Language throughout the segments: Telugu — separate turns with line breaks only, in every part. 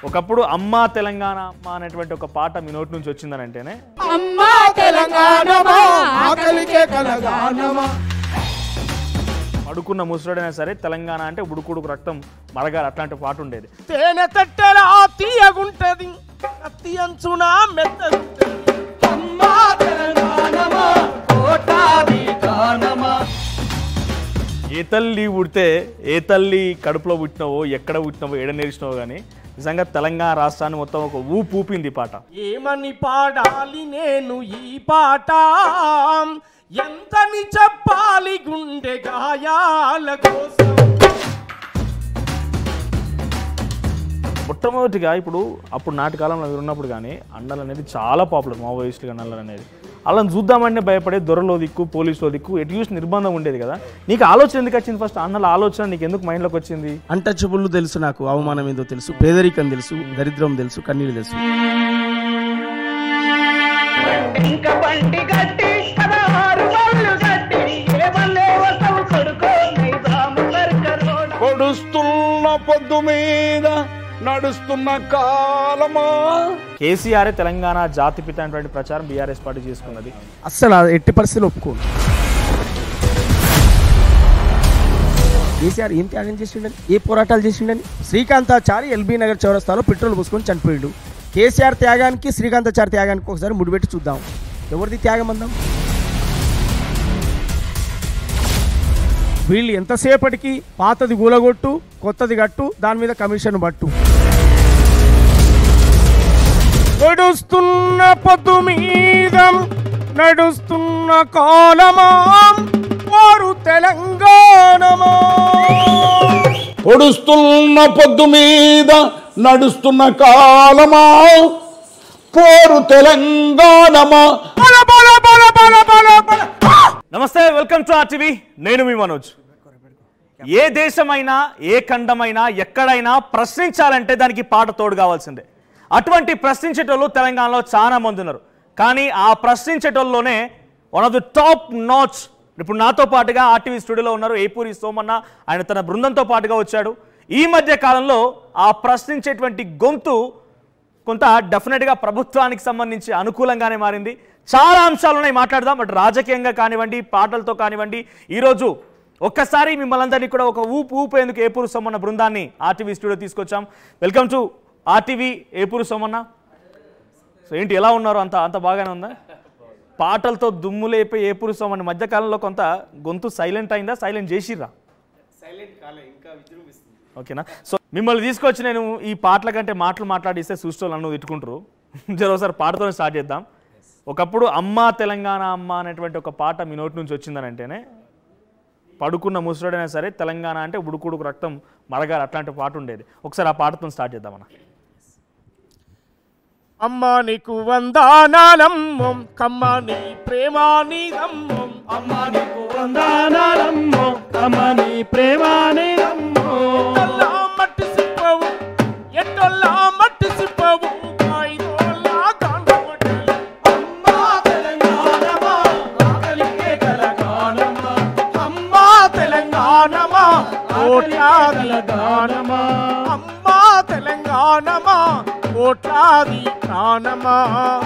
ఒకప్పుడు అమ్మా తెలంగాణ అమ్మ అనేటువంటి ఒక పాట మీ నోటి నుంచి వచ్చిందని అంటేనే
అమ్మా తెలంగాణమా ఆకలికే కలగానమా
అడుకున్న ముసడైనా సరే తెలంగాణ అంటే ఉడుకుడుకు రక్తం మరగాలి అట్లాంటి పాట ఉండేది.
తేనె తట్టెల తీయగుంటది అత్తి అంచున మెత్తగుంటది అమ్మా తెలంగాణమా కోటాది గానమా.
ఏ తల్లి ఉడితే ఏ తల్లి కడుపులో పుట్టినవో ఎక్కడ పుట్టినవో ఏడ నేర్చినవో కానీ నిజంగా తెలంగాణ రాష్ట్రాన్ని మొత్తం ఒక ఊపింది పాట.
ఏమని పాడాలి నేను ఈ పాట ఎంతని చెప్పాలి గుండె గాయాల కోసం.
మొట్టమొదటిగా ఇప్పుడు అప్పుడు నాటి కాలంలో ఉన్నప్పుడు కానీ అన్నలు అనేది చాలా పాపులర్, మావోయిస్టులు అన్నలు అనేది. అలా చూద్దామంటే భయపడే దొరలో దిక్కు పోలీసులో దిక్కు ఎటు చూసి నిర్బంధం ఉండేది కదా. నీకు ఆలోచన ఎందుకు వచ్చింది? ఫస్ట్ అన్నల ఆలోచన నీకు ఎందుకు మైండ్లోకి వచ్చింది?
అంటచబుల్ తెలుసు, నాకు అవమానం ఏందో తెలుసు, పేదరికం తెలుసు, దరిద్రం తెలుసు, కన్నీళ్ళు తెలుసు.
కొడుస్తున్న పొద్దు మీద నడుస్తున్న కాలమా.
కేసీఆర్ తెలంగాణ జాతిపిత అనేటువంటి ప్రచారం బీఆర్ఎస్ పార్టీ చేసుకున్నది.
అస్సలు ఎట్టి పరిస్థితులు ఒప్పుకోను. కేసీఆర్ ఏం త్యాగం చేసిండని, ఏ పోరాటాలు చేసిండని? శ్రీకాంతాచారి ఎల్బీ నగర్ చౌరస్తాలో పెట్రోల్ పోసుకొని చనిపోయాడు. కేసీఆర్ త్యాగానికి శ్రీకాంతాచారి త్యాగానికి ఒకసారి ముడిపెట్టి చూద్దాం. ఎవరిది త్యాగం అందాం? వీళ్ళు ఎంతసేపటికి పాతది గూలగొట్టు కొత్తది కట్టు దాని మీద కమిషన్ పట్టు. నడుస్తున్న పొద్దు మీద నడుస్తున్న కాలమా వారు తెలంగాణమా.
పొడుస్తున్న పొద్దు మీద నడుస్తున్న కాలమా పోరు తెలంగాణమా.
నమస్తే, వెల్కమ్ టు ఆర్టీవీ. నేను మీ మనోజ్. ఏ దేశమైనా ఏ ఖండమైనా ఎక్కడైనా ప్రశ్నించాలంటే దానికి పాట తోడు కావాల్సిందే. అటువంటి ప్రశ్నించేటోళ్ళు తెలంగాణలో చాలా మంది ఉన్నారు. కానీ ఆ ప్రశ్నించేటోళ్ళలోనే one of the top notch ఇప్పుడు నాతో పాటుగా ఆర్టీవీ స్టూడియోలో ఉన్నారు ఏపూరి సోమన్న. ఆయన తన బృందంతో పాటుగా వచ్చాడు. ఈ మధ్య కాలంలో ఆ ప్రశ్నించేటువంటి గొంతు కొంత డెఫినెట్గా ప్రభుత్వానికి సంబంధించి అనుకూలంగానే మారింది. చాలా అంశాలు ఉన్నాయి, మాట్లాడదాం. బట్ రాజకీయంగా కానివ్వండి, పాటలతో కానివ్వండి, ఈరోజు ఒక్కసారి మిమ్మల్ని అందరినీ కూడా ఒక ఊపేందుకు ఏపూరు సోమన్న బృందాన్ని ఆర్టీవీ స్టూడియో తీసుకొచ్చాం. Welcome to RTV Epuru Somanna. So ఏంటి, ఎలా ఉన్నారు? అంత బాగానే ఉందా? పాటలతో దుమ్ములేపే ఏపూరు సోమన్న మధ్యకాలంలో కొంత గొంతు సైలెంట్ అయిందా? సైలెంట్ చేసిర్రా? ఓకేనా? సో మిమ్మల్ని తీసుకొచ్చి నేను ఈ పాటల కంటే మాట్లాడిస్తే చూస్తూ నన్ను తిట్టుకుంటారు. ఒకసారి పాటతో స్టార్ట్ చేద్దాం. ఒకప్పుడు అమ్మా తెలంగాణ అమ్మ అనేటువంటి ఒక పాట మీ నోటి నుంచి వచ్చిందని అంటేనే పడుకున్న ముసడైనా సరే తెలంగాణ అంటే ఉడుకుడుకు రక్తం మరగాలి అట్లాంటి పాట ఉండేది. ఒకసారి ఆ పాటతో స్టార్ట్ చేద్దామన్న.
అమ్మా నీకు వందనాలమ్మో కమ్మా నీ ప్రేమానిదమ్మో. అమ్మా నీకు వందనాలమ్మో కమ్మా నీ ప్రేమానిదమ్మో. ఎట్టొల్లా మట్టి సిప్పవు ఎట్టొల్లా మట్టి సిప్పవు కాయిదోల్లా కాండవటలు. అమ్మా తెలంగాణమా ఆకలికే కలగానమా. అమ్మా తెలంగాణమా కోట్లాది గానమా. అమ్మా తెలంగాణమా కోట్లాది ప్రాణమా.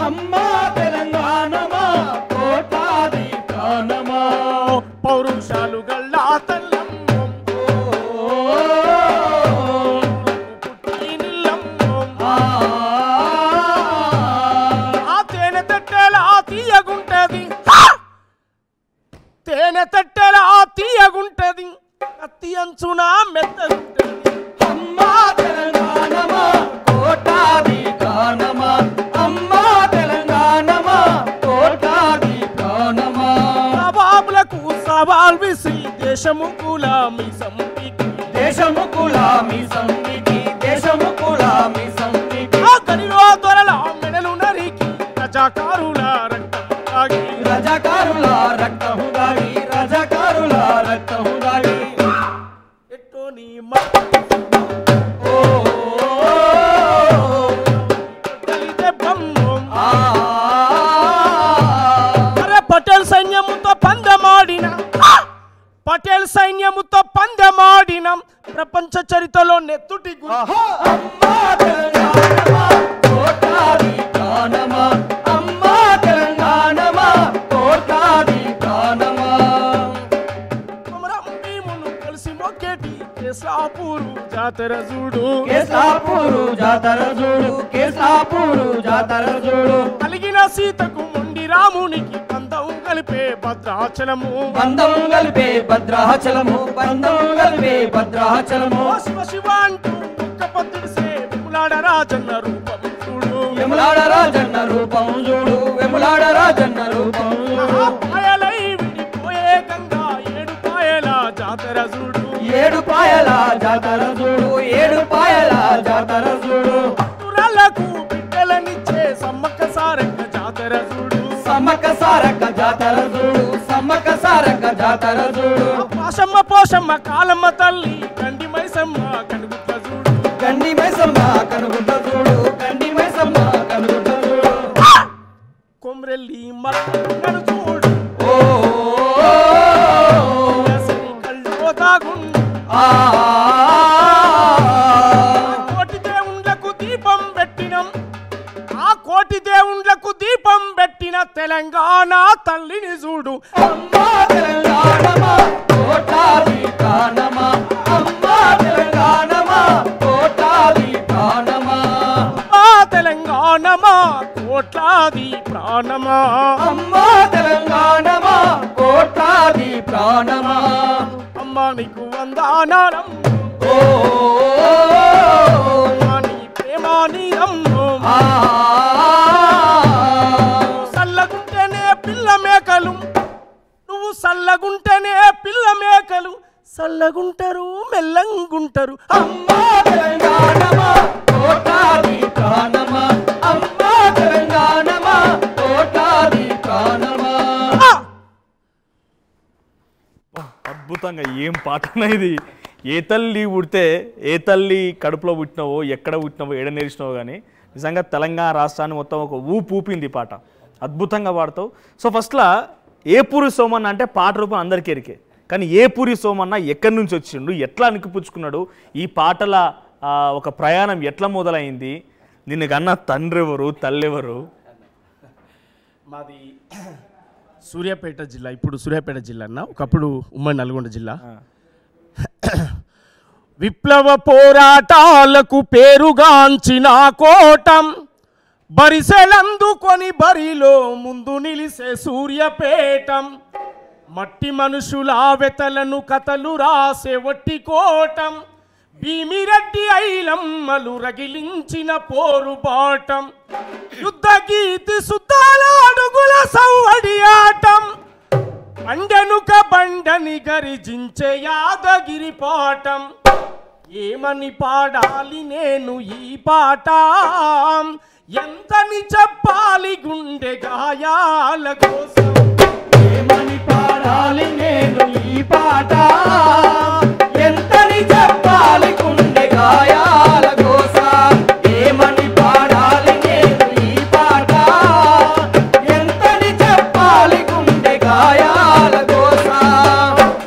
అమ్మా తెలంగాణమా కోట్లాది ప్రాణమా. పౌరుషాలు గల్లా తల్లమ్మో పుట్టినిల్లమ్మో. ఆ తేనె తట్టెలా తీయగుంటది, తేనె తట్టెలా తీయగుంటది అత్తి అంచున మెత్తగుంటది. అమ్మా తెలంగాణమా కోటాది గానమా. అమ్మా తెలంగాణమా కోటాది ప్రాణమా. నవాబులకు సవాల్ విసిరి దేశము గులామి సంపిటి, దేశము గులామి సంపిటి, దేశము గులామి సంపిటి. ఆ గనిలో దొరల మెడలు నరికి రజాకారుల రక్తము దాగి, రజాకారుల రక్తము దాగి, రజాకారుల రక్తము దాగి. ఎట్టో నీ పటేల్ సైన్యముతో పందెమాడిన, పటేల్ సైన్యముతో పందెమాడిన పాడిన ప్రపంచ చరిత్రలో నెత్తుటి కలిసి మొక్కేటి కేసాపూరు జాతర చూడు కలిగిన సీతకు మొండి రామునికి బంధం కలిపే భద్రాచలము శివ శివ అంటూ ఒక్క పత్తుడు సేములాడ రాజన్న రూపం చూడు పాయలై విడిపోయే గంగా ఏడు పాయల జాతర చూడు తురలకు బిడ్డలనిచ్చే సమ్మక్క సారక్క జాతర చూడు పాశమ్మ పోషమ్మ కాలమ్మ తల్లి గండి మైసమ్మ కనుగుట్ల చూడు కొమ్రెల్లి మల్లను చూడు కోటి దేవుండ్లకు దీపం పెట్టిన తెలంగాణ తల్లిని చూడు తెలంగాణమా కోట్లాది ప్రాణమా అమ్మా నీకు వందనాలం నీ ప్రేమానీరం సల్లగుంటేనే పిల్ల మేకలు నువ్వు సల్లగుంటేనే పిల్ల మేకలు సల్లగుంటారు మెల్లంగుంటారు అమ్మా తెలంగాణమా కోట్లాది ప్రాణమా అమ్మా తెలంగాణమా కోట్లాది ప్రాణమా.
అద్భుతంగా ఏం పాటనా ఇది. ఏ తల్లి పుడితే ఏ తల్లి కడుపులో పుట్టినవో ఎక్కడ పుట్టినవో ఏడ నేర్చినావో కానీ నిజంగా తెలంగాణ రాష్ట్రాన్ని మొత్తం ఒక ఊపింది పాట. అద్భుతంగా పాడతావు. సో ఫస్ట్లో ఏపూరి సోమన్న అంటే పాట రూపం అందరికీ ఎరికే, కానీ ఏపూరి సోమన్న ఎక్కడి నుంచి వచ్చిండు, ఎట్లా అనికిపుచ్చుకున్నాడు, ఈ పాటల ఒక ప్రయాణం ఎట్లా మొదలైంది, నిన్ను కన్నా తండ్రి ఎవరు తల్లి ఎవరు?
మాది సూర్యాపేట జిల్లా, ఇప్పుడు సూర్యాపేట జిల్లా అన్న, ఒకప్పుడు ఉమ్మడి నల్గొండ జిల్లా. విప్లవ పోరాటాలకు పేరుగాంచిన కోటం బరిసెలందుకొని బరిలో ముందు నిలిసే సూర్యపేటం. మట్టి మనుషుల వెతలను కథలు రాసే వట్టి కోటం. భీమిరెడ్డి ఐలమ్మలు రగిలించిన పోరుబాటం. యుద్ధ గీతి సుద్దాల అడుగుల సవ్వడి ఆటం. బండెనుక బండని గరిజించే యాదగిరి పాటం. ఏమని పాడాలి నేను ఈ పాట, ఎంతని చెప్పాలి గుండె గాయాల కోసం. ఏమని పాడాలి నేను ఈ పాట, ఎంతని చెప్పాలి గుండె గాయాల కోసం. ఏమని పాడాలి నేను ఈ పాట, ఎంతని చెప్పాలి గుండె గాయాల కోసం.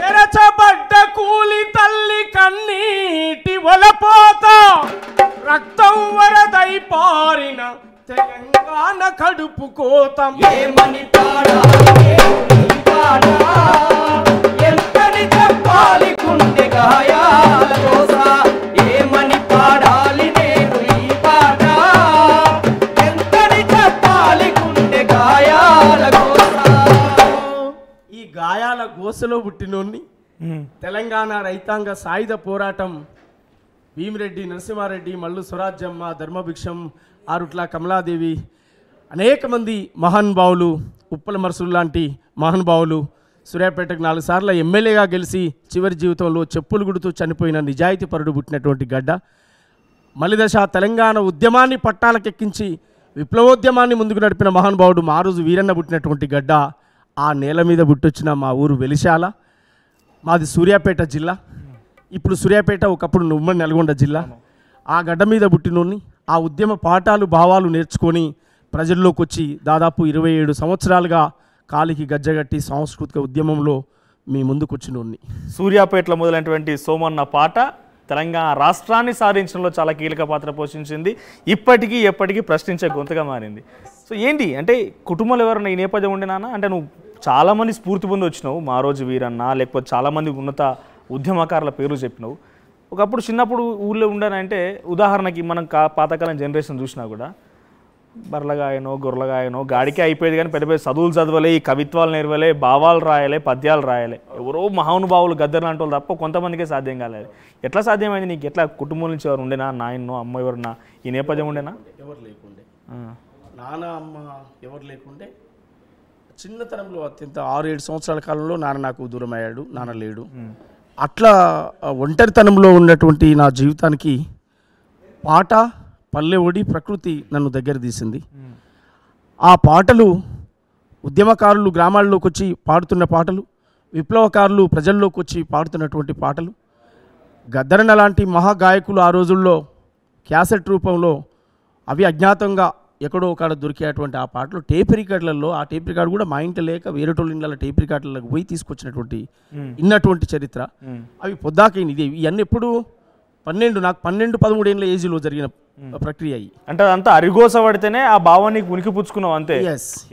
తెరచబడ్డ కూలి తల్లి కన్నీటి వలపోత, రక్తం వరదై పారిన తెలంగాణ కడుపు కోతం. ఏమని పాడాలి నేను ఈ పాట, ఎంతని చెప్పాలి గుండె గాయాల కోసం. ఏమని పాడాలి నేను ఈ పాట, ఎంతని చెప్పాలి గుండె గాయాల కోసం. ఈ గాయాల గోసలో పుట్టినోన్ని తెలంగాణ రైతాంగ సాయుధ పోరాటం భీమిరెడ్డి, నరసింహారెడ్డి, మల్లు స్వరాజ్యమ్మ, ధర్మభిక్షం, ఆరుట్ల కమలాదేవి, అనేక మంది మహానుభావులు, ఉప్పల మరుసులు లాంటి మహానుభావులు, సూర్యాపేటకు 4 సార్లు ఎమ్మెల్యేగా గెలిచి చివరి జీవితంలో చెప్పులు గుడుతూ చనిపోయిన నిజాయితీ పరుడు పుట్టినటువంటి గడ్డ. మలిదశ తెలంగాణ ఉద్యమాన్ని పట్టాలకెక్కించి విప్లవోద్యమాన్ని ముందుకు నడిపిన మహానుభావుడు మారోజు వీరన్న పుట్టినటువంటి గడ్డ. ఆ నేల మీద పుట్టొచ్చిన మా ఊరు వెలిశాల. మాది సూర్యాపేట జిల్లా, ఇప్పుడు సూర్యాపేట ఒకప్పుడు ఉమ్మడి నల్గొండ జిల్లా. ఆ గడ్డ మీద పుట్టినోన్ని, ఆ ఉద్యమ పాఠాలు భావాలు నేర్చుకొని ప్రజల్లోకి వచ్చి దాదాపు 27 సంవత్సరాలుగా కాలికి గజ్జగట్టి సాంస్కృతిక ఉద్యమంలో మీ ముందుకు వచ్చినోన్ని.
సూర్యాపేటలో మొదలైనటువంటి సోమన్న పాట తెలంగాణ రాష్ట్రాన్ని సాధించడంలో చాలా కీలక పాత్ర పోషించింది. ఇప్పటికీ ఎప్పటికీ ప్రశ్నించే గొంతుగా మారింది. సో ఏంటి అంటే కుటుంబంలో ఎవరైనా ఈ నేపథ్యం ఉండేనా? అంటే నువ్వు చాలామంది స్ఫూర్తి పొంది వచ్చినావు, మా రోజు వీరన్న, లేకపోతే చాలామంది ఉన్నత ఉద్యమకారుల పేరు చెప్పినావు. ఒకప్పుడు చిన్నప్పుడు ఊళ్ళో ఉండనంటే ఉదాహరణకి మనం పాతకాలం జనరేషన్ చూసినా కూడా బర్రలగాయనో గొర్రెలగాయనో గాడికే అయిపోయేది, కానీ పెద్ద పెద్ద చదువులు చదవలే, ఈ కవిత్వాలు నేర్వలే, భావాలు రాయలే, పద్యాలు రాయలే. ఎవరో మహానుభావులు గద్దరు లాంటి వాళ్ళు తప్ప కొంతమందికే సాధ్యం కాలేదు. ఎట్లా సాధ్యమైంది నీకు? ఎట్లా కుటుంబం నుంచి ఎవరు ఉండేనా? నాయనో అమ్మ ఎవరన్నా ఈ నేపథ్యం ఉండేనా?
ఎవరు లేకుండే, నాన్న అమ్మ ఎవరు లేకుండే. చిన్నతనంలో అత్యంత 6-7 సంవత్సరాల కాలంలో నాన్న నాకు దూరం అయ్యాడు, నాన్న లేడు. అట్లా ఒంటరితనంలో ఉన్నటువంటి నా జీవితానికి పాట, పల్లె ఒడి, ప్రకృతి నన్ను దగ్గర తీసింది. ఆ పాటలు ఉద్యమకారులు గ్రామాల్లోకి వచ్చి పాడుతున్న పాటలు, విప్లవకారులు ప్రజల్లోకి వచ్చి పాడుతున్నటువంటి పాటలు, గద్దరన్న లాంటి మహాగాయకులు ఆ రోజుల్లో క్యాసెట్ రూపంలో అవి అజ్ఞాతంగా ఎక్కడో ఒకడ దొరికేటువంటి ఆ పాటలు టేప్ రికార్డులలో, ఆ టేప్ రికార్డు కూడా మా ఇంటి లేక వేరేటోళ్ళ ఇళ్ళ టేప్ రికార్డులకు పోయి తీసుకొచ్చినటువంటి ఇన్నటువంటి చరిత్ర. అవి పొద్దాకైంది. ఇది ఇవన్నీ ఎప్పుడు 12-13 ఏళ్ళ ఏజ్లో జరిగిన ప్రక్రియ.
అంటే అదంతా అరిగోస పడితేనే ఆ భావాన్ని ఉనికి పుచ్చుకున్నావు అంతే.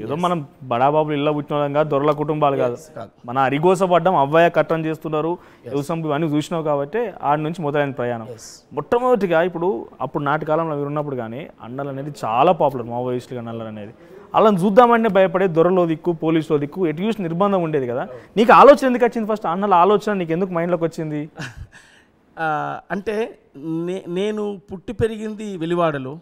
ఏదో మనం బడాబాబులు ఇళ్ళ పుట్టిన దొరల కుటుంబాలు కాదు, మన అరిగోస పడ్డం, అవ్వయ్య కట్టం చేస్తున్నారు, ఇవన్నీ చూసినావు కాబట్టి ఆడి నుంచి మొదలైన ప్రయాణం. మొట్టమొదటిగా ఇప్పుడు అప్పుడు నాటి కాలంలో మీరు ఉన్నప్పుడు కానీ అన్నలు అనేది చాలా పాపులర్, మావోయిస్టులుగా అన్నలు అనేది. వాళ్ళని చూద్దామంటే భయపడే దొరలో దిక్కు, పోలీసులో దిక్కు, ఎటు చూసి నిర్బంధం ఉండేది కదా. నీకు ఆలోచన ఎందుకు వచ్చింది? ఫస్ట్ అన్నల ఆలోచన నీకు ఎందుకు మైండ్లోకి వచ్చింది?
అంటే నేను పుట్టి పెరిగింది వెలివాడలో.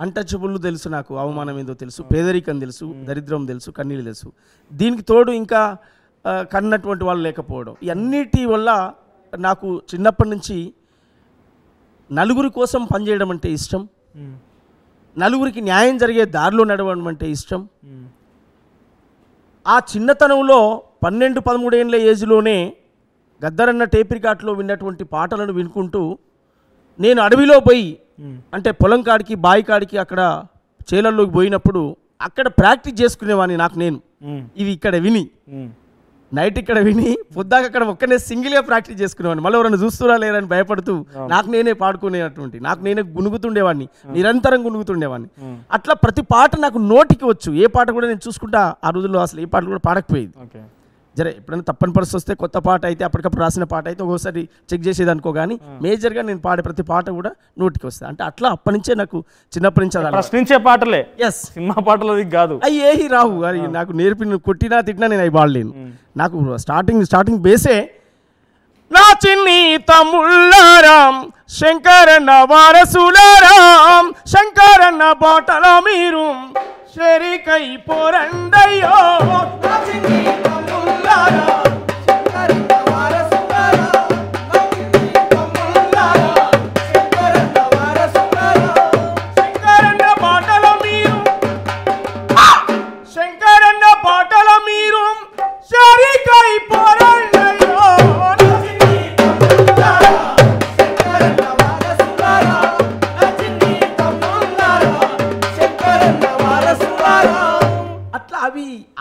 అంటచబుల్ తెలుసు, నాకు అవమానం ఏందో తెలుసు, పేదరికం తెలుసు, దరిద్రం తెలుసు, కన్నీళ్ళు తెలుసు. దీనికి తోడు ఇంకా కన్నటువంటి వాళ్ళు లేకపోవడం, ఇవన్నిటి వల్ల నాకు చిన్నప్పటి నుంచి నలుగురి కోసం పనిచేయడం అంటే ఇష్టం, నలుగురికి న్యాయం జరిగే దారిలో నడవడం అంటే ఇష్టం. ఆ చిన్నతనంలో 12-13 ఏళ్ళ ఏజ్లోనే గద్దరన్న టేప్ రికార్డులో విన్నటువంటి పాటలను వినుకుంటూ నేను అడవిలో పోయి, అంటే పొలం కాడికి, బావి కాడికి, అక్కడ చేలల్లోకి పోయినప్పుడు అక్కడ ప్రాక్టీస్ చేసుకునేవాడిని. నాకు నేను ఇవి ఇక్కడ విని, నైట్ ఇక్కడ విని, పొద్దాక అక్కడ ఒక్కనే సింగిల్గా ప్రాక్టీస్ చేసుకునేవాడిని. మళ్ళీ ఎవరైనా చూస్తురా లేరని భయపడుతూ నాకు నేనే పాడుకునేటువంటి, నాకు నేనే గునుగుతుండేవాడిని, నిరంతరం గునుగుతుండేవాడిని. అట్లా ప్రతి పాట నాకు నోటికి వచ్చు. ఏ పాట కూడా నేను చూసుకుంటా ఆ రోజుల్లో అసలు ఏ పాట కూడా పాడకపోయేది. జరే ఎప్పుడైనా తప్పని పరిస్థితి వస్తే కొత్త పాట అయితే, అప్పటికప్పుడు రాసిన పాట అయితే ఒక్కోసారి చెక్ చేసేది అనుకో, కానీ మేజర్గా నేను పాడే ప్రతి పాట కూడా నోటికి వస్తుంది. అంటే అట్లా అప్పటి నుంచే నాకు చిన్నప్పటి నుంచి
ప్రశ్నించే పాటలే,
ఎస్,
సినిమా పాటలు కాదు,
అవి ఏహి రావు. అది నాకు నేర్పిన, కొట్టినా తిట్టినా నేను అవి పాడలేను. నాకు స్టార్టింగ్ బేసే నా చిన్ని తమ్ముళ్ళారాం, శంకరన్న వారసులారాం, శంకరన్న బాటల మీరు షరికై పోరండయ్యో.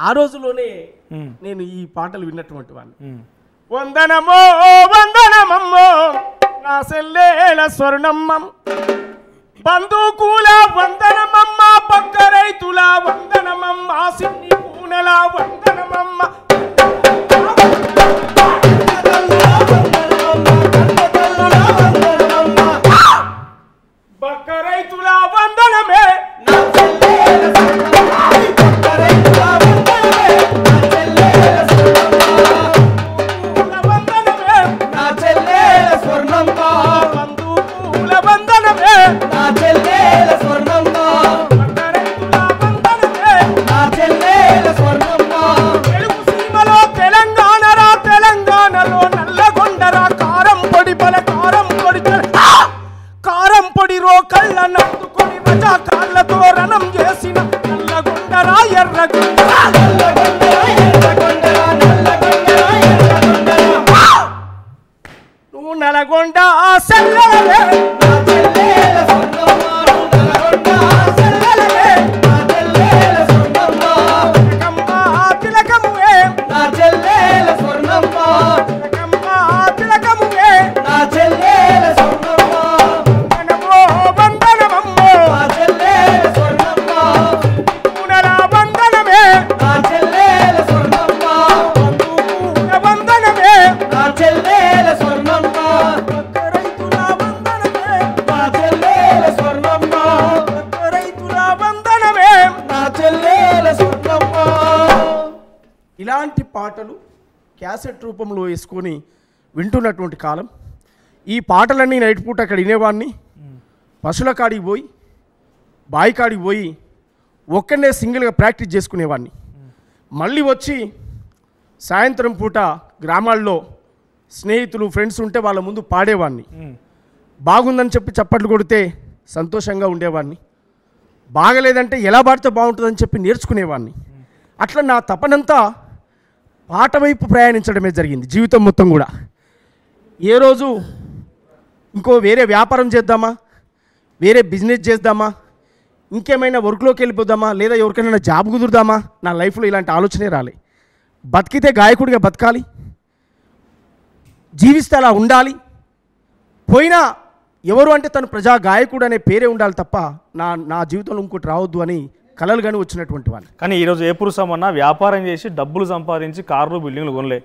ఆ రోజులోనే నేను ఈ పాటలు విన్నటువంటి వాడిని. వందనమో వందనమమ్మో నా సెల్లేల స్వర్ణమ్మం, బంధుకూల వందనమమ్మ, పక్క రైతుల వందనమమ్మ, సిన్ని పూనెల వందనమమ్మ, పక్క రైతుల వందనమే నల్గొండ సెల్లలే తిలకమ్మ తిలకమ్మే నా చెల్లెల స్వర్ణ పాటలు క్యాసెట్ రూపంలో వేసుకొని వింటున్నటువంటి కాలం. ఈ పాటలన్నీ నైట్ పూట అక్కడ వినేవాడిని. పశువుల కాడికి పోయి బావి కాడికి పోయి ఒక్కనే సింగిల్గా ప్రాక్టీస్ చేసుకునేవాడిని. మళ్ళీ వచ్చి సాయంత్రం పూట గ్రామాల్లో స్నేహితులు ఫ్రెండ్స్ ఉంటే వాళ్ళ ముందు పాడేవాడిని. బాగుందని చెప్పి చప్పట్లు కొడితే సంతోషంగా ఉండేవాడిని. బాగలేదంటే ఎలా పాడితే బాగుంటుందని చెప్పి నేర్చుకునేవాడిని. అట్లా నా తపనంతా పాట వైపు ప్రయాణించడమే జరిగింది జీవితం మొత్తం కూడా. ఏ రోజు ఇంకో వేరే వ్యాపారం చేద్దామా, వేరే బిజినెస్ చేద్దామా, ఇంకేమైనా వర్క్లోకి వెళ్ళిపోదామా, లేదా ఎవరికైనా జాబ్ కుదురుదామా, నా లైఫ్లో ఇలాంటి ఆలోచనే రాలే. బతికితే గాయకుడిగా బతకాలి, జీవిస్తే అలా ఉండాలి, పోయినా ఎవరు అంటే తను ప్రజా గాయకుడు అనే పేరే ఉండాలి తప్ప నా జీవితంలో ఇంకోటి రావద్దు అని కలలు కానీ వచ్చినటువంటి వాళ్ళు.
కానీ ఈరోజు ఏ పురుషమన్నా వ్యాపారం చేసి డబ్బులు సంపాదించి కార్లు బిల్డింగ్లు కొనలే,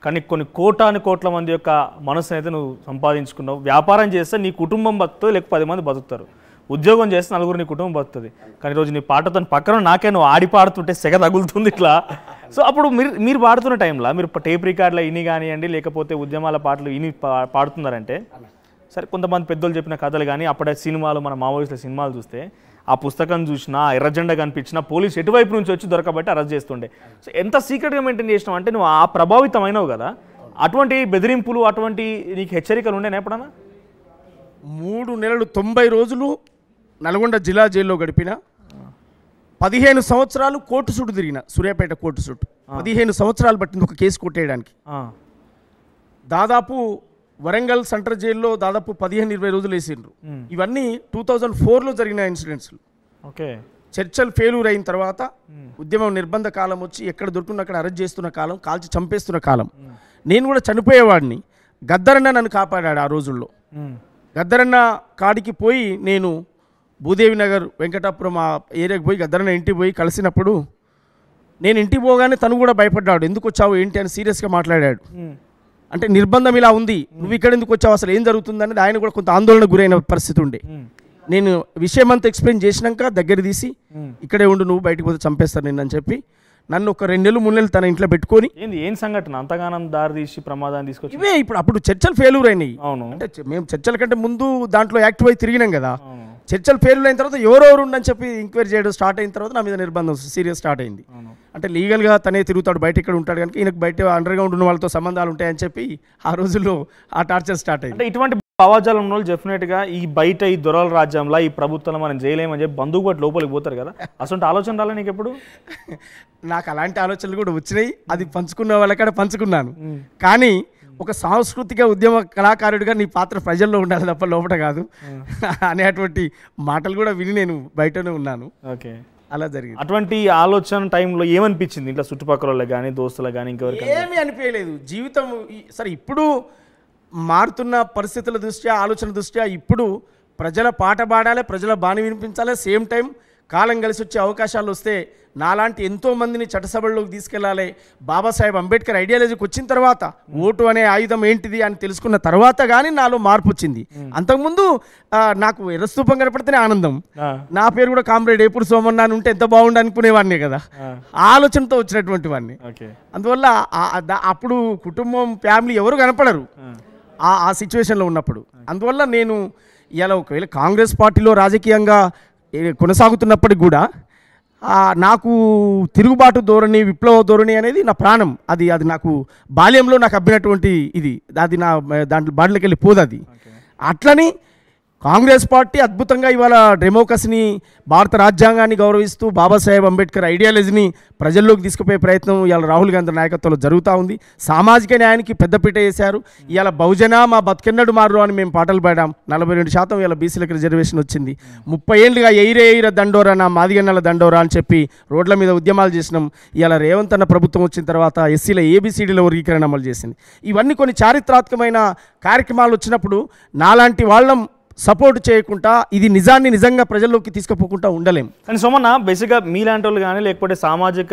కానీ కొన్ని కోట్ల మంది యొక్క మనసుని అయితే నువ్వు సంపాదించుకున్నావు. వ్యాపారం చేస్తే నీ కుటుంబం బతుకుతుంది, లేక 10 మంది బతుకుతారు. ఉద్యోగం చేస్తే 4 నీ కుటుంబం బతుకుతుంది. కానీ ఈరోజు నీ పాటతో పక్కన నాకే నువ్వు ఆడి పాడుతుంటే సెగ తగులుతుంది ఇట్లా. సో అప్పుడు మీరు పాడుతున్న టైంలో మీరు టేప్ రికార్డులో ఇని కానివ్వండి, లేకపోతే ఉద్యమాల పాటలు ఇని పాడుతున్నారంటే, సరే కొంతమంది పెద్దలు చెప్పిన కథలు కానీ అప్పుడే సినిమాలు, మన మావోయిస్టుల సినిమాలు చూస్తే ఆ పుస్తకం చూసినా, ఎర్రజెండా కనిపించినా పోలీసు ఎటువైపు నుంచి వచ్చి దొరకబట్టి అరెస్ట్ చేస్తుండే. సో ఎంత సీక్రెట్గా మెయింటైన్ చేసినావు అంటే నువ్వు ఆ ప్రభావితమైనవు కదా. అటువంటి బెదిరింపులు, అటువంటి నీకు హెచ్చరికలు ఉండేనా ఎప్పుడన్నా?
3 నెలలు 90 రోజులు నల్గొండ జిల్లా జైల్లో గడిపిన, 15 సంవత్సరాలు కోర్టు చుట్టూ తిరిగిన, సూర్యాపేట కోర్టు చుట్టూ 15 సంవత్సరాలు పట్టింది ఒక కేసు కొట్టేయడానికి. దాదాపు వరంగల్ సెంట్రల్ జైల్లో దాదాపు 15-20 రోజులు వేసిండ్రు. ఇవన్నీ 2004లో జరిగిన ఇన్సిడెంట్స్లు.
ఓకే.
చర్చలు ఫెయిల్యూర్ అయిన తర్వాత ఉద్యమం నిర్బంధ కాలం వచ్చి ఎక్కడ దొరుకుతున్న అక్కడ అరెస్ట్ చేస్తున్న కాలం, కాల్చి చంపేస్తున్న కాలం. నేను కూడా చనిపోయేవాడిని. గద్దరన్న నన్ను కాపాడాడు ఆ రోజుల్లో. గద్దరన్న కాడికి పోయి నేను భూదేవి నగర్ వెంకటాపురం ఆ ఏరియాకి పోయి గద్దరన్న ఇంటికి పోయి కలిసినప్పుడు నేను ఇంటికి పోగానే తను కూడా భయపడ్డాడు. ఎందుకు వచ్చావు ఏంటి అని సీరియస్గా మాట్లాడాడు. అంటే నిర్బంధం ఇలా ఉంది, నువ్వు ఇక్కడ ఎందుకు వచ్చావు, అసలు ఏం జరుగుతుందనేది ఆయన కూడా కొంత ఆందోళన గురైన పరిస్థితి ఉండే. నేను విషయం అంతా ఎక్స్ప్లెయిన్ చేసినాక దగ్గర తీసి ఇక్కడే ఉండు, నువ్వు బయటకు పోతే చంపేస్తాను నేను అని చెప్పి నన్ను ఒక 2 నెలలు 3 నెలలు తన ఇంట్లో పెట్టుకొని.
ఏం సంఘటన అంతగానం దారి తీసి ప్రమాదాన్ని తీసుకొచ్చి?
ఇవే అప్పుడు చర్చలు ఫెయిల్యూర్ అయినాయి.
అవును.
అంటే మేము చర్చల కంటే ముందు దాంట్లో యాక్టివ్ అయి తిరిగినాం కదా. చర్చలు ఫెయిల్యూర్ అయిన తర్వాత ఎవరెవరు ఉండని చెప్పి ఎంక్వైరీ చేయడం స్టార్ట్ అయిన తర్వాత నా మీద నిర్బంధం సీరియస్ స్టార్ట్ అయింది. అంటే లీగల్గా తనే తిరుగుతాడు, బయట ఇక్కడ ఉంటాడు కనుక ఈయనకు బయట అండర్ గ్రౌండ్ ఉన్న వాళ్ళతో సంబంధాలు ఉంటాయని చెప్పి ఆ రోజుల్లో ఆ టార్చర్ స్టార్ట్ అయింది.
అంటే ఇటువంటి భావాజాలం ఉన్న వాళ్ళు డెఫినెట్గా ఈ బయట ఈ దొరల రాజ్యంలో ఈ ప్రభుత్వంలో మనం చేయలేమని చెప్పి బంధువు బట్టి లోపలికి పోతారు కదా. అసలు ఆలోచన రాలే నీకు ఎప్పుడు?
నాకు అలాంటి ఆలోచనలు కూడా వచ్చినాయి. అది పంచుకున్న వాళ్ళక్కడ పంచుకున్నాను. కానీ ఒక సాంస్కృతిక ఉద్యమ కళాకారుడిగా నీ పాత్ర ప్రజల్లో ఉండాలి తప్ప లోపల కాదు అనేటువంటి మాటలు కూడా విని నేను బయటనే ఉన్నాను.
ఓకే,
అలా జరిగింది.
అటువంటి ఆలోచన టైంలో ఏమనిపించింది ఇంట్లో చుట్టుపక్కల వాళ్ళకి కానీ దోస్తులకు కానీ ఇంకెవరికి?
ఏమీ అనిపించలేదు. జీవితం సరే ఇప్పుడు మారుతున్న పరిస్థితుల దృష్ట్యా, ఆలోచన దృష్ట్యా ఇప్పుడు ప్రజల పాట పాడాలి, ప్రజల బాణి వినిపించాలి. సేమ్ టైం కాలం కలిసి వచ్చే అవకాశాలు వస్తే నాలాంటి ఎంతోమందిని చట్టసభల్లోకి తీసుకెళ్ళాలి. బాబాసాహెబ్ అంబేద్కర్ ఐడియాలజీకి వచ్చిన తర్వాత ఓటు అనే ఆయుధం ఏంటిది అని తెలుసుకున్న తర్వాత కానీ నాలో మార్పు వచ్చింది. అంతకుముందు నాకు ఎర్రస్తూపం కనపడితేనే ఆనందం. నా పేరు కూడా కామ్రేడ్ ఏపూరు సోమన్న అని ఉంటే ఎంత బాగుండు అనుకునేవాడిని కదా. ఆలోచనతో వచ్చినటువంటి వాడిని. అందువల్ల అప్పుడు కుటుంబం, ఫ్యామిలీ ఎవరు కనపడరు ఆ సిచ్యువేషన్లో ఉన్నప్పుడు. అందువల్ల నేను ఇలా ఒకవేళ కాంగ్రెస్ పార్టీలో రాజకీయంగా కొనసాగుతున్నప్పటికి కూడా నాకు తిరుగుబాటు ధోరణి, విప్లవ ధోరణి అనేది నా ప్రాణం. అది నాకు బాల్యంలో నాకు అబ్బినటువంటి ఇది. అది నా దాంట్లో బాడీలోకి వెళ్ళి పోదు. అది అట్లని కాంగ్రెస్ పార్టీ అద్భుతంగా ఇవాళ డెమోక్రసీని, భారత రాజ్యాంగాన్ని గౌరవిస్తూ బాబాసాహెబ్ అంబేద్కర్ ఐడియాలజీని ప్రజల్లోకి తీసుకుపోయే ప్రయత్నం ఇవాళ రాహుల్ గాంధీ నాయకత్వంలో జరుగుతూ ఉంది. సామాజిక న్యాయానికి పెద్దపీట వేశారు. ఇవాళ బహుజన మా బతుకెన్నడు మారు అని మేము పాటలు పాడాం. 42% ఇవాళ బీసీలకు రిజర్వేషన్ వచ్చింది. 30 ఏళ్ళుగా ఎయిర దండోరా నా మాదిగన్నల దండోరా అని చెప్పి రోడ్ల మీద ఉద్యమాలు చేసినాం. ఇవాళ రేవంత్ అన్న ప్రభుత్వం వచ్చిన తర్వాత ఎస్సీల ఏబిసిడీల వర్గీకరణ అమలు చేసింది. ఇవన్నీ కొన్ని చారిత్రాత్మకమైన కార్యక్రమాలు వచ్చినప్పుడు నాలాంటి వాళ్ళం సపోర్ట్ చేయకుండా ఇది నిజంగా ప్రజల్లోకి తీసుకుపోకుండా ఉండలేం.
కానీ సోమన్న బేసిక్గా మీలాంటి వాళ్ళు కానీ లేకపోతే సామాజిక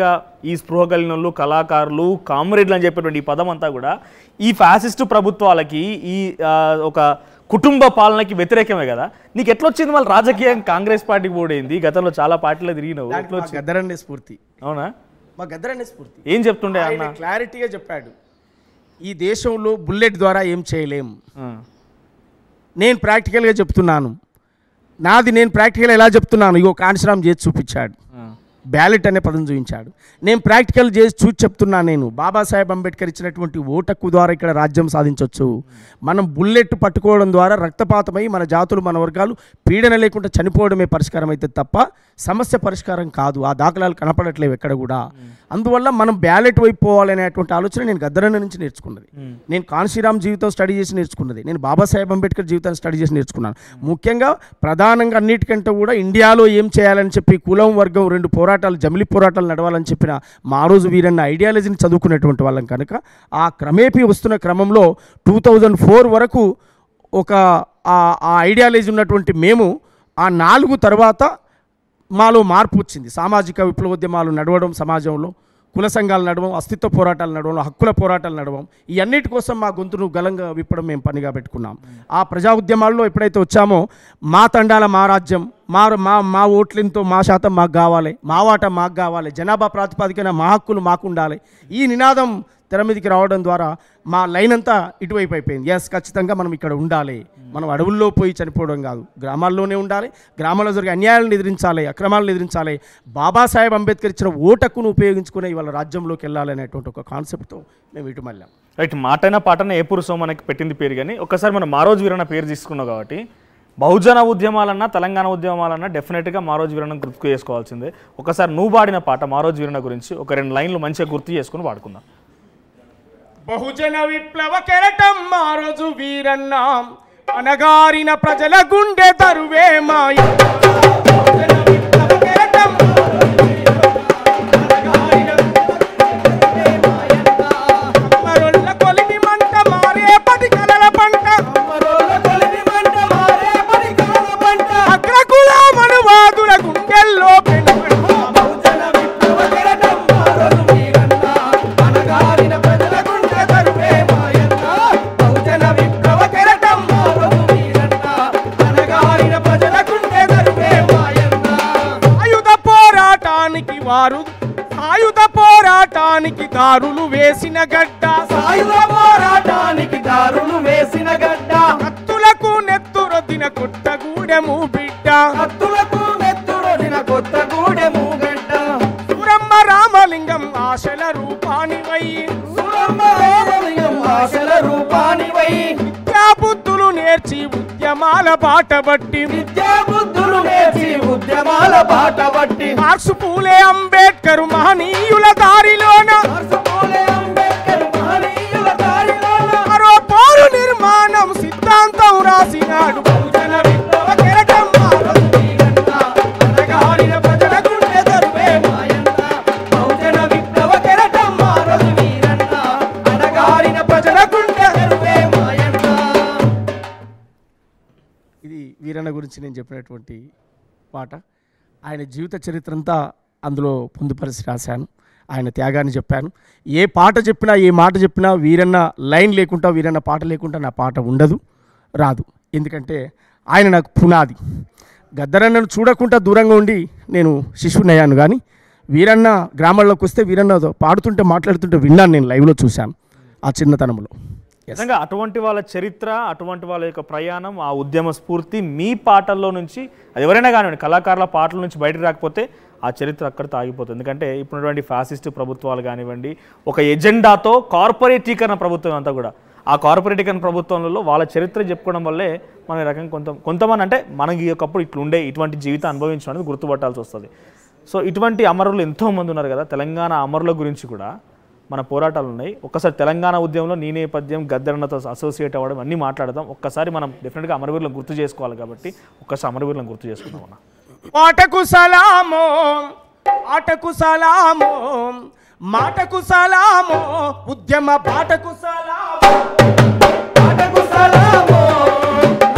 ఈ స్పృహ కలిగిన వాళ్ళు, కళాకారులు, కామ్రేడ్లు అని చెప్పేటువంటి ఈ పదం అంతా కూడా ఈ ఫ్యాసిస్టు ప్రభుత్వాలకి, ఈ ఒక కుటుంబ పాలనకి వ్యతిరేకమే కదా. నీకు ఎట్లా వచ్చింది మళ్ళీ రాజకీయం? కాంగ్రెస్ పార్టీకి పోయింది, గతంలో చాలా పార్టీలో తిరిగినావు.
గద్దరన్నే స్ఫూర్తి.
అవునా?
మా గద్దరనే స్ఫూర్తి.
ఏం చెప్తుండే అన్న?
క్లారిటీగా చెప్పాడు, ఈ దేశంలో బుల్లెట్ ద్వారా ఏం చేయలేం. నేను ప్రాక్టికల్గా చెప్తున్నాను, నాది నేను ప్రాక్టికల్ ఎలా చెప్తున్నాను, ఇగో కాన్సరామ్ చేసి చూపించాడు, బ్యాలెట్ అనే పదం చూపించాడు. నేను ప్రాక్టికల్ చేసి చూసి చెప్తున్నాను. నేను బాబాసాహెబ్ అంబేద్కర్ ఇచ్చినటువంటి ఓటు హక్కు ద్వారా ఇక్కడ రాజ్యం సాధించవచ్చు. మనం బుల్లెట్ పట్టుకోవడం ద్వారా రక్తపాతమై మన జాతులు మన వర్గాలు పీడన లేకుండా చనిపోవడమే పరిష్కారం అయితే తప్ప సమస్య పరిష్కారం కాదు. ఆ దాఖలాలు కనపడట్లేవు ఎక్కడ కూడా. అందువల్ల మనం బ్యాలెట్ వైపు పోవాలనేటువంటి ఆలోచన నేను గద్దరన్న నుంచి నేర్చుకున్నది. నేను కాన్సీరామ్ జీవితం స్టడీ చేసి నేర్చుకున్నది. నేను బాబాసాహెబ్ అంబేద్కర్ జీవితాన్ని స్టడీ చేసి నేర్చుకున్నాను. ముఖ్యంగా ప్రధానంగా అన్నిటికంటే కూడా ఇండియాలో ఏం చేయాలని చెప్పి కులం వర్గం రెండు పోరాటాలు జమిలి పోరాటాలు నడవాలని చెప్పిన మారోజు వీరన్న ఐడియాలజీని చదువుకునేటువంటి వాళ్ళం కనుక ఆ క్రమేపీ వస్తున్న క్రమంలో 2004 వరకు ఒక ఆ ఐడియాలజీ ఉన్నటువంటి మేము ఆ 4 తర్వాత మాలో మార్పు వచ్చింది. సామాజిక విప్లవోద్యమాలు నడవడం, సమాజంలో కుల సంఘాలు నడవడం, అస్తిత్వ పోరాటాలు నడవడం, హక్కుల పోరాటాలు నడవడం, ఈ అన్నిటి కోసం మా గొంతును గలంగా విప్పడం మేము పనిగా పెట్టుకున్నాం. ఆ ప్రజా ఉద్యమాల్లో ఎప్పుడైతే వచ్చామో మా తండాల మా రాజ్యం, మా ఓట్లెంతో మా శాతం మాకు కావాలి, మా వాటా మాకు కావాలి, జనాభా ప్రాతిపదికన మా హక్కులు మాకు ఉండాలి, ఈ నినాదం తెర మీదకి రావడం ద్వారా మా లైన్ అంతా ఇటువైపు అయిపోయింది. ఎస్, ఖచ్చితంగా మనం ఇక్కడ ఉండాలి, మనం అడవుల్లో పోయి చనిపోవడం కాదు, గ్రామాల్లోనే ఉండాలి, గ్రామాల్లో జరిగే అన్యాయాలను ఎదిరించాలి, అక్రమాలను ఎదిరించాలి, బాబాసాహెబ్ అంబేద్కర్ ఇచ్చిన ఓటక్కును ఉపయోగించుకునే ఇవాళ రాజ్యంలోకి వెళ్ళాలి అనేటువంటి ఒక కాన్సెప్ట్తో మేము ఇటు మళ్ళాం.
రైట్, మాటైనా పాటన ఏ పురుషం మనకి పెట్టింది పేరు. కానీ ఒకసారి మనం మారోజు వీరన్న పేరు తీసుకున్నాం కాబట్టి బహుజన ఉద్యమాలన్నా తెలంగాణ ఉద్యమాలన్నా డెఫినెట్గా మారోజు వీరన్న గుర్తు చేసుకోవాల్సిందే. ఒకసారి నువ్వు పాడిన పాట మారోజు వీరన్న గురించి ఒక 2 లైన్లు మంచిగా గుర్తు చేసుకుని పాడుకుందాం.
బహుజన విప్లవ కెరటం మారోజు వీరన్న, అనగారిన ప్రజల గుండె తరువే మాయ. సాయుధ పోరాటానికి దారులు వేసిన గడ్డ,
సాయుధ పోరాటానికి దారులు వేసిన గడ్డ,
కత్తులకు నెత్తురొద్దిన కొత్తగూడెము బిడ్డ,
కత్తులకు నెత్తురొదిన కొత్తగూడెము గడ్డ,
సురమ్మ రామలింగం ఆశల రూపానివై,
సురమ్మ రామలింగం ఆశల రూపానివై,
విద్యాబుద్ధులు నేర్చి ఉద్యమాల బాటబట్టి,
విద్యాబుద్ధులు నేర్చి ఉద్యమాల బాటబట్టి,
మార్క్స్ పూలే అంబేద్కర్ మహనీయుల దారిలోన, మరో పోరు నిర్మాణం సిద్ధాంతం రాసినాడు. బహుజన విప్లవ కెరటం మారోజు వీరన్న,
అనగారిన ప్రజల గుండె తరువే మాయన్న. బహుజన విప్లవ కెరటం మారోజు వీరన్న, అనగారిన ప్రజల గుండె తరువే మాయన్న.
ఇది వీరన్న గురించి నేను చెప్పినటువంటి పాట. ఆయన జీవిత చరిత్ర అంతా అందులో పొందుపరిచి రాశాను. ఆయన త్యాగాన్ని చెప్పాను. ఏ పాట చెప్పినా ఏ మాట చెప్పినా వీరన్న లైన్ లేకుండా, వీరన్న పాట లేకుండా నా పాట ఉండదు, రాదు. ఎందుకంటే ఆయన నాకు పునాది. గద్దరన్నను చూడకుండా దూరంగా ఉండి నేను శిశువునయ్యాను, కానీ వీరన్న గ్రామాల్లోకి వస్తే వీరన్న పాడుతుంటే మాట్లాడుతుంటే విన్నాను, నేను లైవ్లో చూశాను ఆ చిన్నతనంలో.
నిజంగా అటువంటి వాళ్ళ చరిత్ర, అటువంటి వాళ్ళ యొక్క ప్రయాణం, ఆ ఉద్యమ స్ఫూర్తి మీ పాటల్లో నుంచి, అది ఎవరైనా కానివ్వండి, కళాకారుల పాటల నుంచి బయటకు రాకపోతే ఆ చరిత్ర అక్కడితో ఆగిపోతుంది. ఎందుకంటే ఇప్పుడున్నటువంటి ఫ్యాసిస్ట్ ప్రభుత్వాలు కానివ్వండి, ఒక ఎజెండాతో కార్పొరేటీకరణ ప్రభుత్వం అంతా కూడా, ఆ కార్పొరేటీకరణ ప్రభుత్వంలో వాళ్ళ చరిత్ర చెప్పుకోవడం వల్లే మన రకంగా కొంతమంది అంటే మనకి ఒకప్పుడు ఇట్లుండే, ఇటువంటి జీవితం అనుభవించడం అనేది గుర్తుపట్టాల్సి వస్తుంది. సో ఇటువంటి అమరులు ఎంతోమంది ఉన్నారు కదా. తెలంగాణ అమరుల గురించి కూడా మన పోరాటాలు ఉన్నాయి. ఒక్కసారి తెలంగాణ ఉద్యమంలో నీ నేపథ్యం, గద్దరన్నతో అసోసియేట్ అవ్వడం అన్నీ మాట్లాడదాం. ఒక్కసారి మనం డెఫినెట్గా అమరవీరులను గుర్తు చేసుకోవాలి కాబట్టి ఒక్కసారి అమరవీరులను గుర్తు చేసుకుందాం అన్న.
పాటకు సలామో, ఆటకు సలామో, మాటకు సలామో, ఉద్యమ పాటకు సలామో,
ఆటకు సలామో,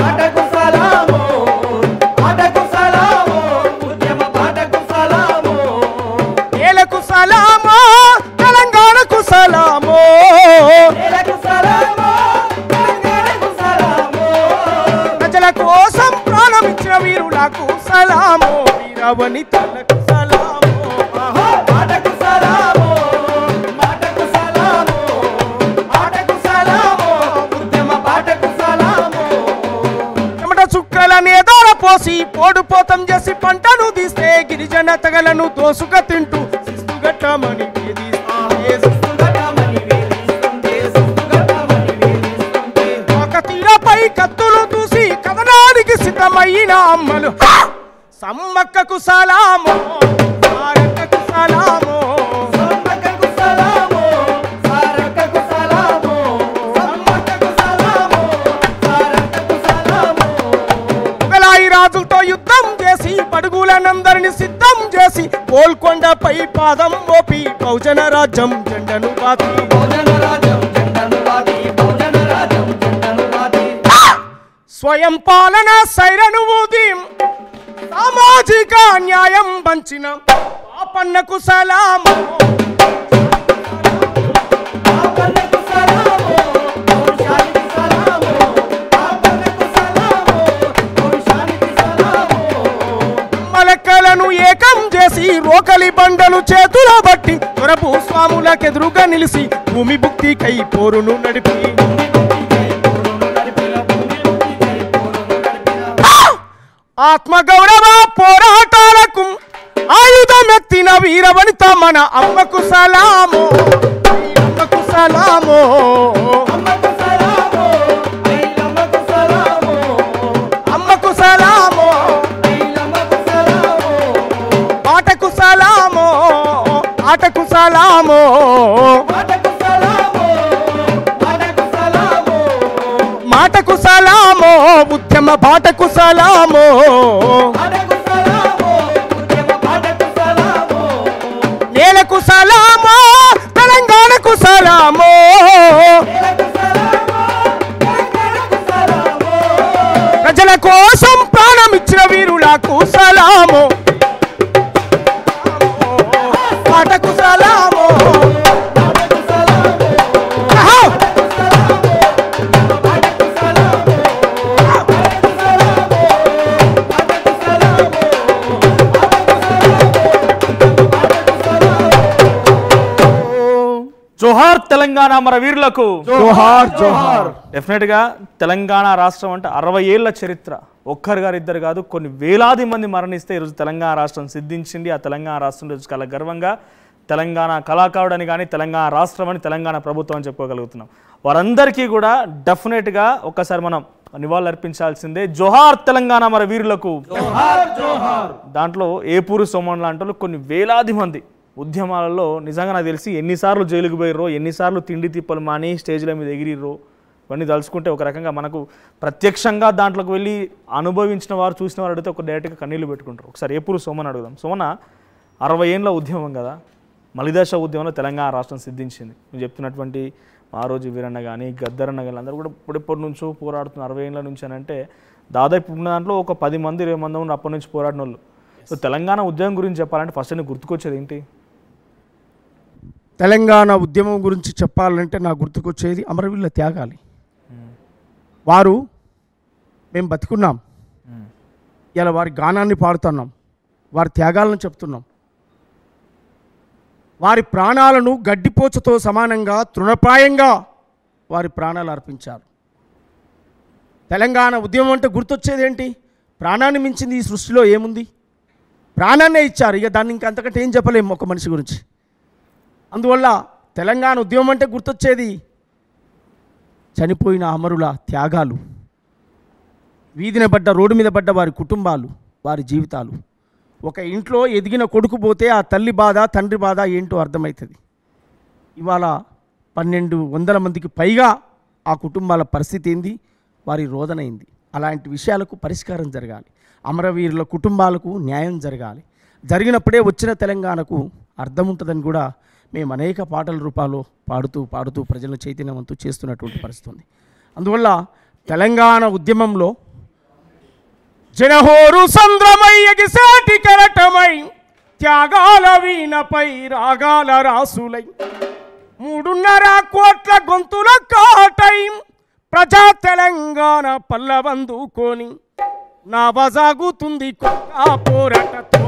ఆటకు సలామో, ఆటకు సలామో, ఉద్యమ పాటకు సలామో,
ఏలకు సలామో, తెలంగాణకు సలామో,
నేలకు సలామో, తెలంగాణకు సలామో,
ప్రజల కోసం ప్రాణమిచ్చిన వీరులకు సలామో, వీరవనితలకు సలామో,
ఆటకు సలామో. పోడుపోతం చేసి పంటను తీస్తే గిరిజన తెగలను దోసుక తింటూ శిస్తుగట్టమని ఒక తీరపై కత్తులు చూసి కథనానికి సిద్ధమైన అమ్మలు సమ్మక్కకు సలామో సారక్కకు సలామో రాజులతో యుద్ధం చేసి పడుగులనందరిని సిద్ధం చేసి గోల్కొండపై పాదం మోపి బహుజన రాజ్యం జెండను స్వయం పాలన సైరను ఊది సామాజిక న్యాయం పంచిన పాపన్నకు సలాము మలకలను ఏకం చేసి రోకలి బండలు చేతుల బట్టి దొరభూస్వాములకెదురుగా నిలిచి భూమి భుక్తికై పోరును నడిపి ఆత్మగౌరవ పోరాటాలకు ఆయుధమెత్తిన వీరవనిత మన అమ్మకు సలామో అమ్మకు సలామో అమ్మకు సలామో ఆటకు సలామో ఆటకు సలామో మాటకు సలామో ఉద్యమ బాటకు సలామో నేలకు సలామో తెలంగాణకు సలామో ప్రజల కోసం ప్రాణమిచ్చిన వీరులకు సలామో మాటకు సలామో
జోహార్ తెలంగాణ మన వీరులకు
జోహార్ జోహార్.
డెఫినెట్ గా తెలంగాణ రాష్ట్రం అంటే 60 ఏళ్ల చరిత్ర. ఒక్కరు గారు ఇద్దరు కాదు, కొన్ని వేలాది మంది మరణిస్తే ఈరోజు తెలంగాణ రాష్ట్రం సిద్ధించింది. ఆ తెలంగాణ రాష్ట్రం రోజు చాలా గర్వంగా తెలంగాణ కళాకారుడు అని కానీ తెలంగాణ రాష్ట్రం అని తెలంగాణ ప్రభుత్వం అని చెప్పుకోగలుగుతున్నాం. వారందరికీ కూడా డెఫినెట్గా ఒక్కసారి మనం నివాళులు అర్పించాల్సిందే. జోహార్ తెలంగాణ మన వీరులకు. దాంట్లో ఏపూరు సోమన్ లాంటి కొన్ని వేలాది మంది ఉద్యమాలలో నిజంగా నాకు తెలిసి ఎన్నిసార్లు జైలుకు పోయిర్రో, ఎన్నిసార్లు తిండి తిప్పలు మాని స్టేజ్ల మీద ఎగిరిర్రో, ఇవన్నీ తలుచుకుంటే ఒక రకంగా మనకు ప్రత్యక్షంగా దాంట్లోకి వెళ్ళి అనుభవించిన వారు చూసిన వారు అడిగితే ఒక డైరెక్ట్గా కన్నీళ్ళు పెట్టుకుంటారు. ఒకసారి ఏపూరు సోమన్ అడుగుదాం. సోమన 60 ఏళ్ళ ఉద్యమం కదా, మలిదశ ఉద్యమంలో తెలంగాణ రాష్ట్రం సిద్ధించింది. నువ్వు చెప్తున్నటువంటి మారోజు వీరన్న కానీ గద్దరన్న కానీ అందరూ కూడా ఇప్పటి నుంచో పోరాడుతున్న 60 ఏళ్ళ నుంచి అని అంటే దాదాపు ఉన్న దాంట్లో ఒక 10 మంది 20 మంది ఉన్న అప్పటి నుంచి పోరాడిన వాళ్ళు. సో తెలంగాణ ఉద్యమం గురించి చెప్పాలంటే ఫస్ట్ నీకు గుర్తుకొచ్చేది ఏంటి?
తెలంగాణ ఉద్యమం గురించి చెప్పాలంటే నాకు గుర్తుకొచ్చేది అమరవీరుల త్యాగాలి. వారు మేము బతికున్నాం, ఇలా వారి గానాన్ని పాడుతున్నాం, వారి త్యాగాలను చెప్తున్నాం. వారి ప్రాణాలను గడ్డిపోచతో సమానంగా తృణప్రాయంగా వారి ప్రాణాలు అర్పించారు. తెలంగాణ ఉద్యమం అంటే గుర్తొచ్చేది ఏంటి? ప్రాణాన్ని మించింది ఈ సృష్టిలో ఏముంది? ప్రాణాన్నే ఇచ్చారు. ఇక దాన్ని ఇంకా అంతకంటే ఏం చెప్పలేము ఒక మనిషి గురించి. అందువల్ల తెలంగాణ ఉద్యమం అంటే గుర్తొచ్చేది చనిపోయిన అమరుల త్యాగాలు, వీధిన పడ్డ రోడ్డు మీద పడ్డ వారి కుటుంబాలు, వారి జీవితాలు. ఒక ఇంట్లో ఎదిగిన కొడుకు పోతే ఆ తల్లి బాధ తండ్రి బాధ ఏంటో అర్థమవుతుంది. ఇవాళ 1200 మందికి పైగా ఆ కుటుంబాల పరిస్థితి ఏంది, వారి రోదనైంది. అలాంటి విషయాలకు పరిష్కారం జరగాలి. అమరవీరుల కుటుంబాలకు న్యాయం జరగాలి. జరిగినప్పుడే వచ్చిన తెలంగాణకు అర్థం ఉంటుందని కూడా మేము అనేక పాటల రూపాల్లో పాడుతూ ప్రజలను చైతన్యవంతం చేస్తున్నటువంటి పరిస్థితి ఉంది. అందువల్ల తెలంగాణ ఉద్యమంలో జనహోరు సంద్రమై ఎగిసాటి కెరటమై త్యాగాల వీణపై రాగాల రాసులై 3.5 కోట్ల గొంతుల కాటై ప్రజా తెలంగాణ పల్లవందుకొని నా వజాగుతుంది కొత్త పోరాటతో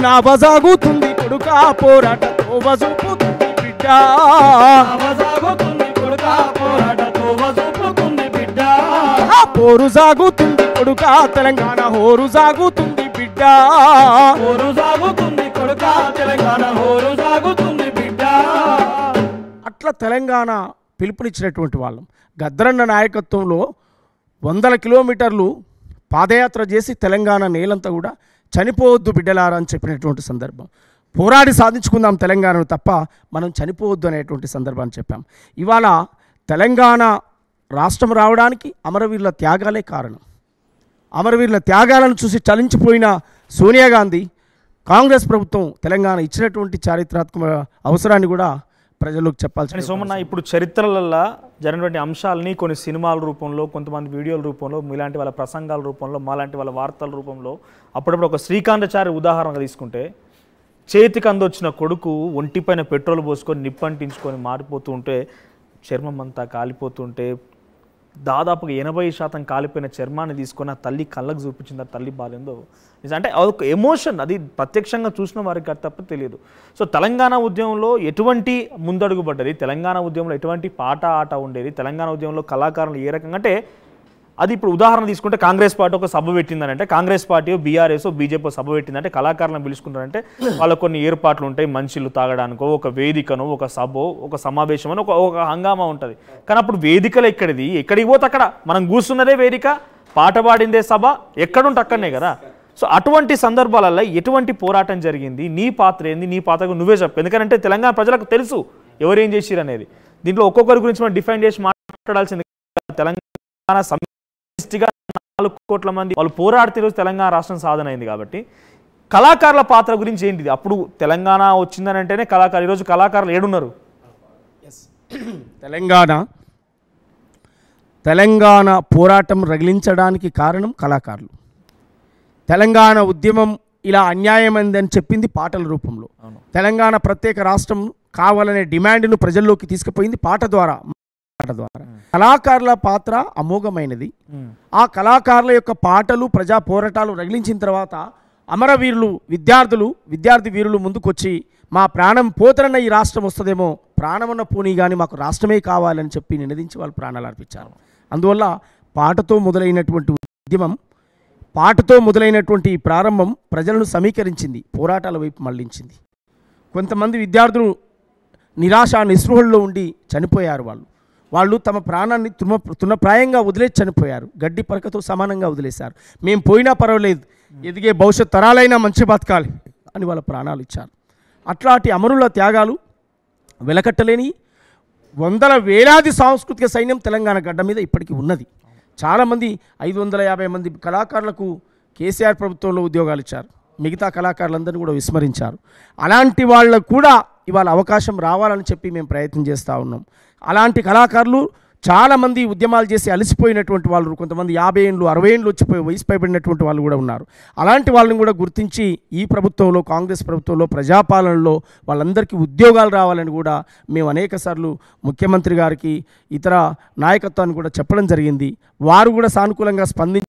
నా వజాగుతుంది కొడుక పోరాటతో వజుపుతుంది బిడ్డ. హోరు సాగుతుంది కొడుక తెలంగాణ హోరు సాగుతుంది బిడ్డ
హోరు సాగుతుంది కొడుక తెలంగాణ హోరు సాగుతుంది బిడ్డ.
అట్లా తెలంగాణ పిలుపునిచ్చినటువంటి వాళ్ళం. గద్దరన్న నాయకత్వంలో 100 కిలోమీటర్లు పాదయాత్ర చేసి తెలంగాణ నేలంతా కూడా చనిపోవద్దు బిడ్డలారా అని చెప్పినటువంటి సందర్భం. పోరాడి సాధించుకుందాం తెలంగాణను తప్ప మనం చనిపోవద్దు అనేటువంటి సందర్భాన్ని చెప్పాం. ఇవాళ తెలంగాణ రాష్ట్రం రావడానికి అమరవీరుల త్యాగాలే కారణం. అమరవీరుల త్యాగాలను చూసి చలించిపోయిన సోనియా గాంధీ కాంగ్రెస్ ప్రభుత్వం తెలంగాణ ఇచ్చినటువంటి చారిత్రాత్మక అవసరాన్ని కూడా ప్రజలకు చెప్పాల్సి.
సోమన్న, ఇప్పుడు చరిత్రలలో జరిగినటువంటి అంశాలని కొన్ని సినిమాల రూపంలో, కొంతమంది వీడియోల రూపంలో, మీలాంటి వాళ్ళ ప్రసంగాల రూపంలో, మాలాంటి వాళ్ళ వార్తల రూపంలో అప్పుడప్పుడు ఒక శ్రీకాంతాచారి ఉదాహరణగా తీసుకుంటే, చేతికి అందొచ్చిన కొడుకు ఒంటిపైన పెట్రోల్ పోసుకొని నిప్పంటించుకొని మారిపోతూ ఉంటే, చర్మం అంతా కాలిపోతుంటే, దాదాపుగా 80% కాలిపోయిన చర్మాన్ని తీసుకొని ఆ తల్లి కళ్ళకు చూపించింది. ఆ తల్లి బాధ ఏందో నిజం. అంటే అదొక ఎమోషన్, అది ప్రత్యక్షంగా చూసిన వారికి తప్ప తెలియదు. సో తెలంగాణ ఉద్యమంలో ఎటువంటి ముందడుగు పడ్డది, తెలంగాణ ఉద్యమంలో ఎటువంటి పాట ఆట ఉండేది, తెలంగాణ ఉద్యమంలో కళాకారులు ఏ రకంగా, అంటే అది ఇప్పుడు ఉదాహరణ తీసుకుంటే కాంగ్రెస్ పార్టీ ఒక సభ పెట్టిందనంటే, కాంగ్రెస్ పార్టీ బీఆర్ఎస్ బీజేపీ సభ పెట్టిందంటే కళాకారులను పిలుచుకుంటారంటే వాళ్ళకు కొన్ని ఏర్పాట్లు ఉంటాయి. మంచిలు తాగడానికో, ఒక వేదికను, ఒక సభ, ఒక సమావేశం అని ఒక హంగామా ఉంటుంది. కానీ అప్పుడు వేదికలు ఎక్కడిది, ఎక్కడికి పోతే అక్కడ మనం కూర్చున్నదే వేదిక, పాట పాడిందే సభ, ఎక్కడుంటే అక్కడనే కదా. సో అటువంటి సందర్భాలలో ఎటువంటి పోరాటం జరిగింది, నీ పాత్ర ఏంది, నీ పాత్రకు నువ్వే చెప్పు. ఎందుకంటే తెలంగాణ ప్రజలకు తెలుసు ఎవరేం చేసిరు అనేది. దీంట్లో ఒక్కొక్కరి గురించి మనం డిఫైన్ చేసి మాట్లాడాల్సింది. తెలంగాణ సమిష్టిగా 4 కోట్ల మంది వాళ్ళు పోరాడితే రోజు తెలంగాణ రాష్ట్రం సాధన అయింది. కాబట్టి కళాకారుల పాత్ర గురించి ఏంటిది? అప్పుడు తెలంగాణ వచ్చిందని అంటేనే కళాకారులు, ఈరోజు కళాకారులు ఏడున్నారు?
తెలంగాణ పోరాటం రగిలించడానికి కారణం కళాకారులు. తెలంగాణ ఉద్యమం ఇలా అన్యాయమైందని చెప్పింది పాటల రూపంలో. తెలంగాణ ప్రత్యేక రాష్ట్రం కావాలనే డిమాండ్ను ప్రజల్లోకి తీసుకుపోయింది పాట ద్వారా. కళాకారుల పాత్ర అమోఘమైనది. ఆ కళాకారుల యొక్క పాటలు, ప్రజా పోరాటాలు రగిలించిన తర్వాత అమరవీరులు, విద్యార్థి వీరులు ముందుకొచ్చి మా ప్రాణం పోతరన్న ఈ రాష్ట్రం వస్తుందేమో, ప్రాణమున్న పూని కానీ మాకు రాష్ట్రమే కావాలని చెప్పి నినదించి వాళ్ళు ప్రాణాలు అర్పించారు. అందువల్ల పాటతో మొదలైనటువంటి ఉద్యమం, పాటతో మొదలైనటువంటి ప్రారంభం ప్రజలను సమీకరించింది, పోరాటాల వైపు మళ్లించింది. కొంతమంది విద్యార్థులు నిరాశ నిస్పృహల్లో ఉండి చనిపోయారు. వాళ్ళు తమ ప్రాణాన్ని తృణప్రాయంగా వదిలేసి చనిపోయారు. గడ్డి పరకతో సమానంగా వదిలేశారు. మేము పోయినా పర్వాలేదు, ఎదిగే భవిష్యత్ తరాలైనా మంచి బతకాలి అని వాళ్ళ ప్రాణాలు ఇచ్చారు. అట్లాంటి అమరుల త్యాగాలు వెలకట్టలేని వందల వేలాది సాంస్కృతిక సైన్యం తెలంగాణ గడ్డ మీద ఇప్పటికీ ఉన్నది. చాలామంది 550 మంది కళాకారులకు కేసీఆర్ ప్రభుత్వంలో ఉద్యోగాలు ఇచ్చారు. మిగతా కళాకారులందరినీ కూడా విస్మరించారు. అలాంటి వాళ్ళకు కూడా ఇవాళ అవకాశం రావాలని చెప్పి మేము ప్రయత్నం చేస్తూ ఉన్నాం. అలాంటి కళాకారులు చాలామంది ఉద్యమాలు చేసి అలసిపోయినటువంటి వాళ్ళు, కొంతమంది 50 ఏళ్ళు 60 ఏళ్ళు వచ్చిపోయి వయసు పైబడినటువంటి వాళ్ళు కూడా ఉన్నారు. అలాంటి వాళ్ళని కూడా గుర్తించి ఈ ప్రభుత్వంలో, కాంగ్రెస్ ప్రభుత్వంలో, ప్రజాపాలనలో వాళ్ళందరికీ ఉద్యోగాలు రావాలని కూడా మేము అనేకసార్లు ముఖ్యమంత్రి గారికి, ఇతర నాయకత్వాన్ని కూడా చెప్పడం జరిగింది. వారు కూడా సానుకూలంగా స్పందించి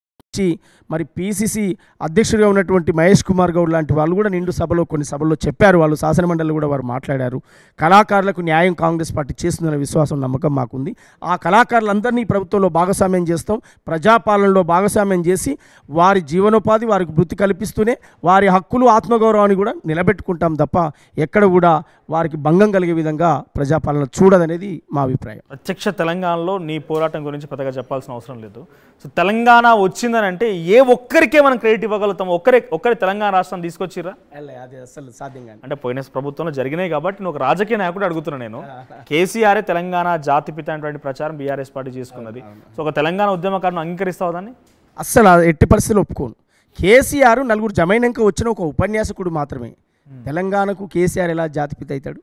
మరి పిసిసి అధ్యక్షుడిగా ఉన్నటువంటి మహేష్ కుమార్ గౌడ్ లాంటి వాళ్ళు కూడా నిండు సభలో, కొన్ని సభల్లో చెప్పారు. వాళ్ళు శాసనమండలిలో కూడా వారు మాట్లాడారు. కళాకారులకు న్యాయం కాంగ్రెస్ పార్టీ చేస్తుందనే విశ్వాసం, నమ్మకం మాకుంది. ఆ కళాకారులందరినీ ప్రభుత్వంలో భాగస్వామ్యం చేస్తాం. ప్రజాపాలనలో భాగస్వామ్యం చేసి వారి జీవనోపాధి, వారికి వృత్తి కల్పిస్తూనే వారి హక్కులు, ఆత్మగౌరవాన్ని కూడా నిలబెట్టుకుంటాం తప్ప ఎక్కడ కూడా వారికి భంగం కలిగే విధంగా ప్రజాపాలన చూడదనేది మా అభిప్రాయం.
ప్రత్యక్ష తెలంగాణలో నీ పోరాటం గురించి పెద్దగా చెప్పాల్సిన అవసరం లేదు. సో తెలంగాణ వచ్చిందని అంటే ఏ ఒక్కరికే మనం క్రెడిట్ ఇవ్వగలుగుతాం? ఒక్కరి తెలంగాణ రాష్ట్రం తీసుకొచ్చిరా?
అది అసలు సాధ్యంగా
అంటే పోయిన ప్రభుత్వంలో జరిగినాయి కాబట్టి నేను ఒక రాజకీయ నాయకుడు అడుగుతున్నా. నేను కేసీఆర్ తెలంగాణ జాతిపిత అనేటువంటి ప్రచారం బీఆర్ఎస్ పార్టీ చేసుకున్నది. సో ఒక తెలంగాణ ఉద్యమకారుని అంగీకరిస్తావు దాన్ని?
అస్సలు ఎట్టి పరిస్థితులు ఒప్పుకోను. కేసీఆర్ నలుగురు జమైనాక వచ్చిన ఒక ఉపన్యాసకుడు మాత్రమే. తెలంగాణకు కేసీఆర్ ఎలా జాతిపిత అవుతాడు?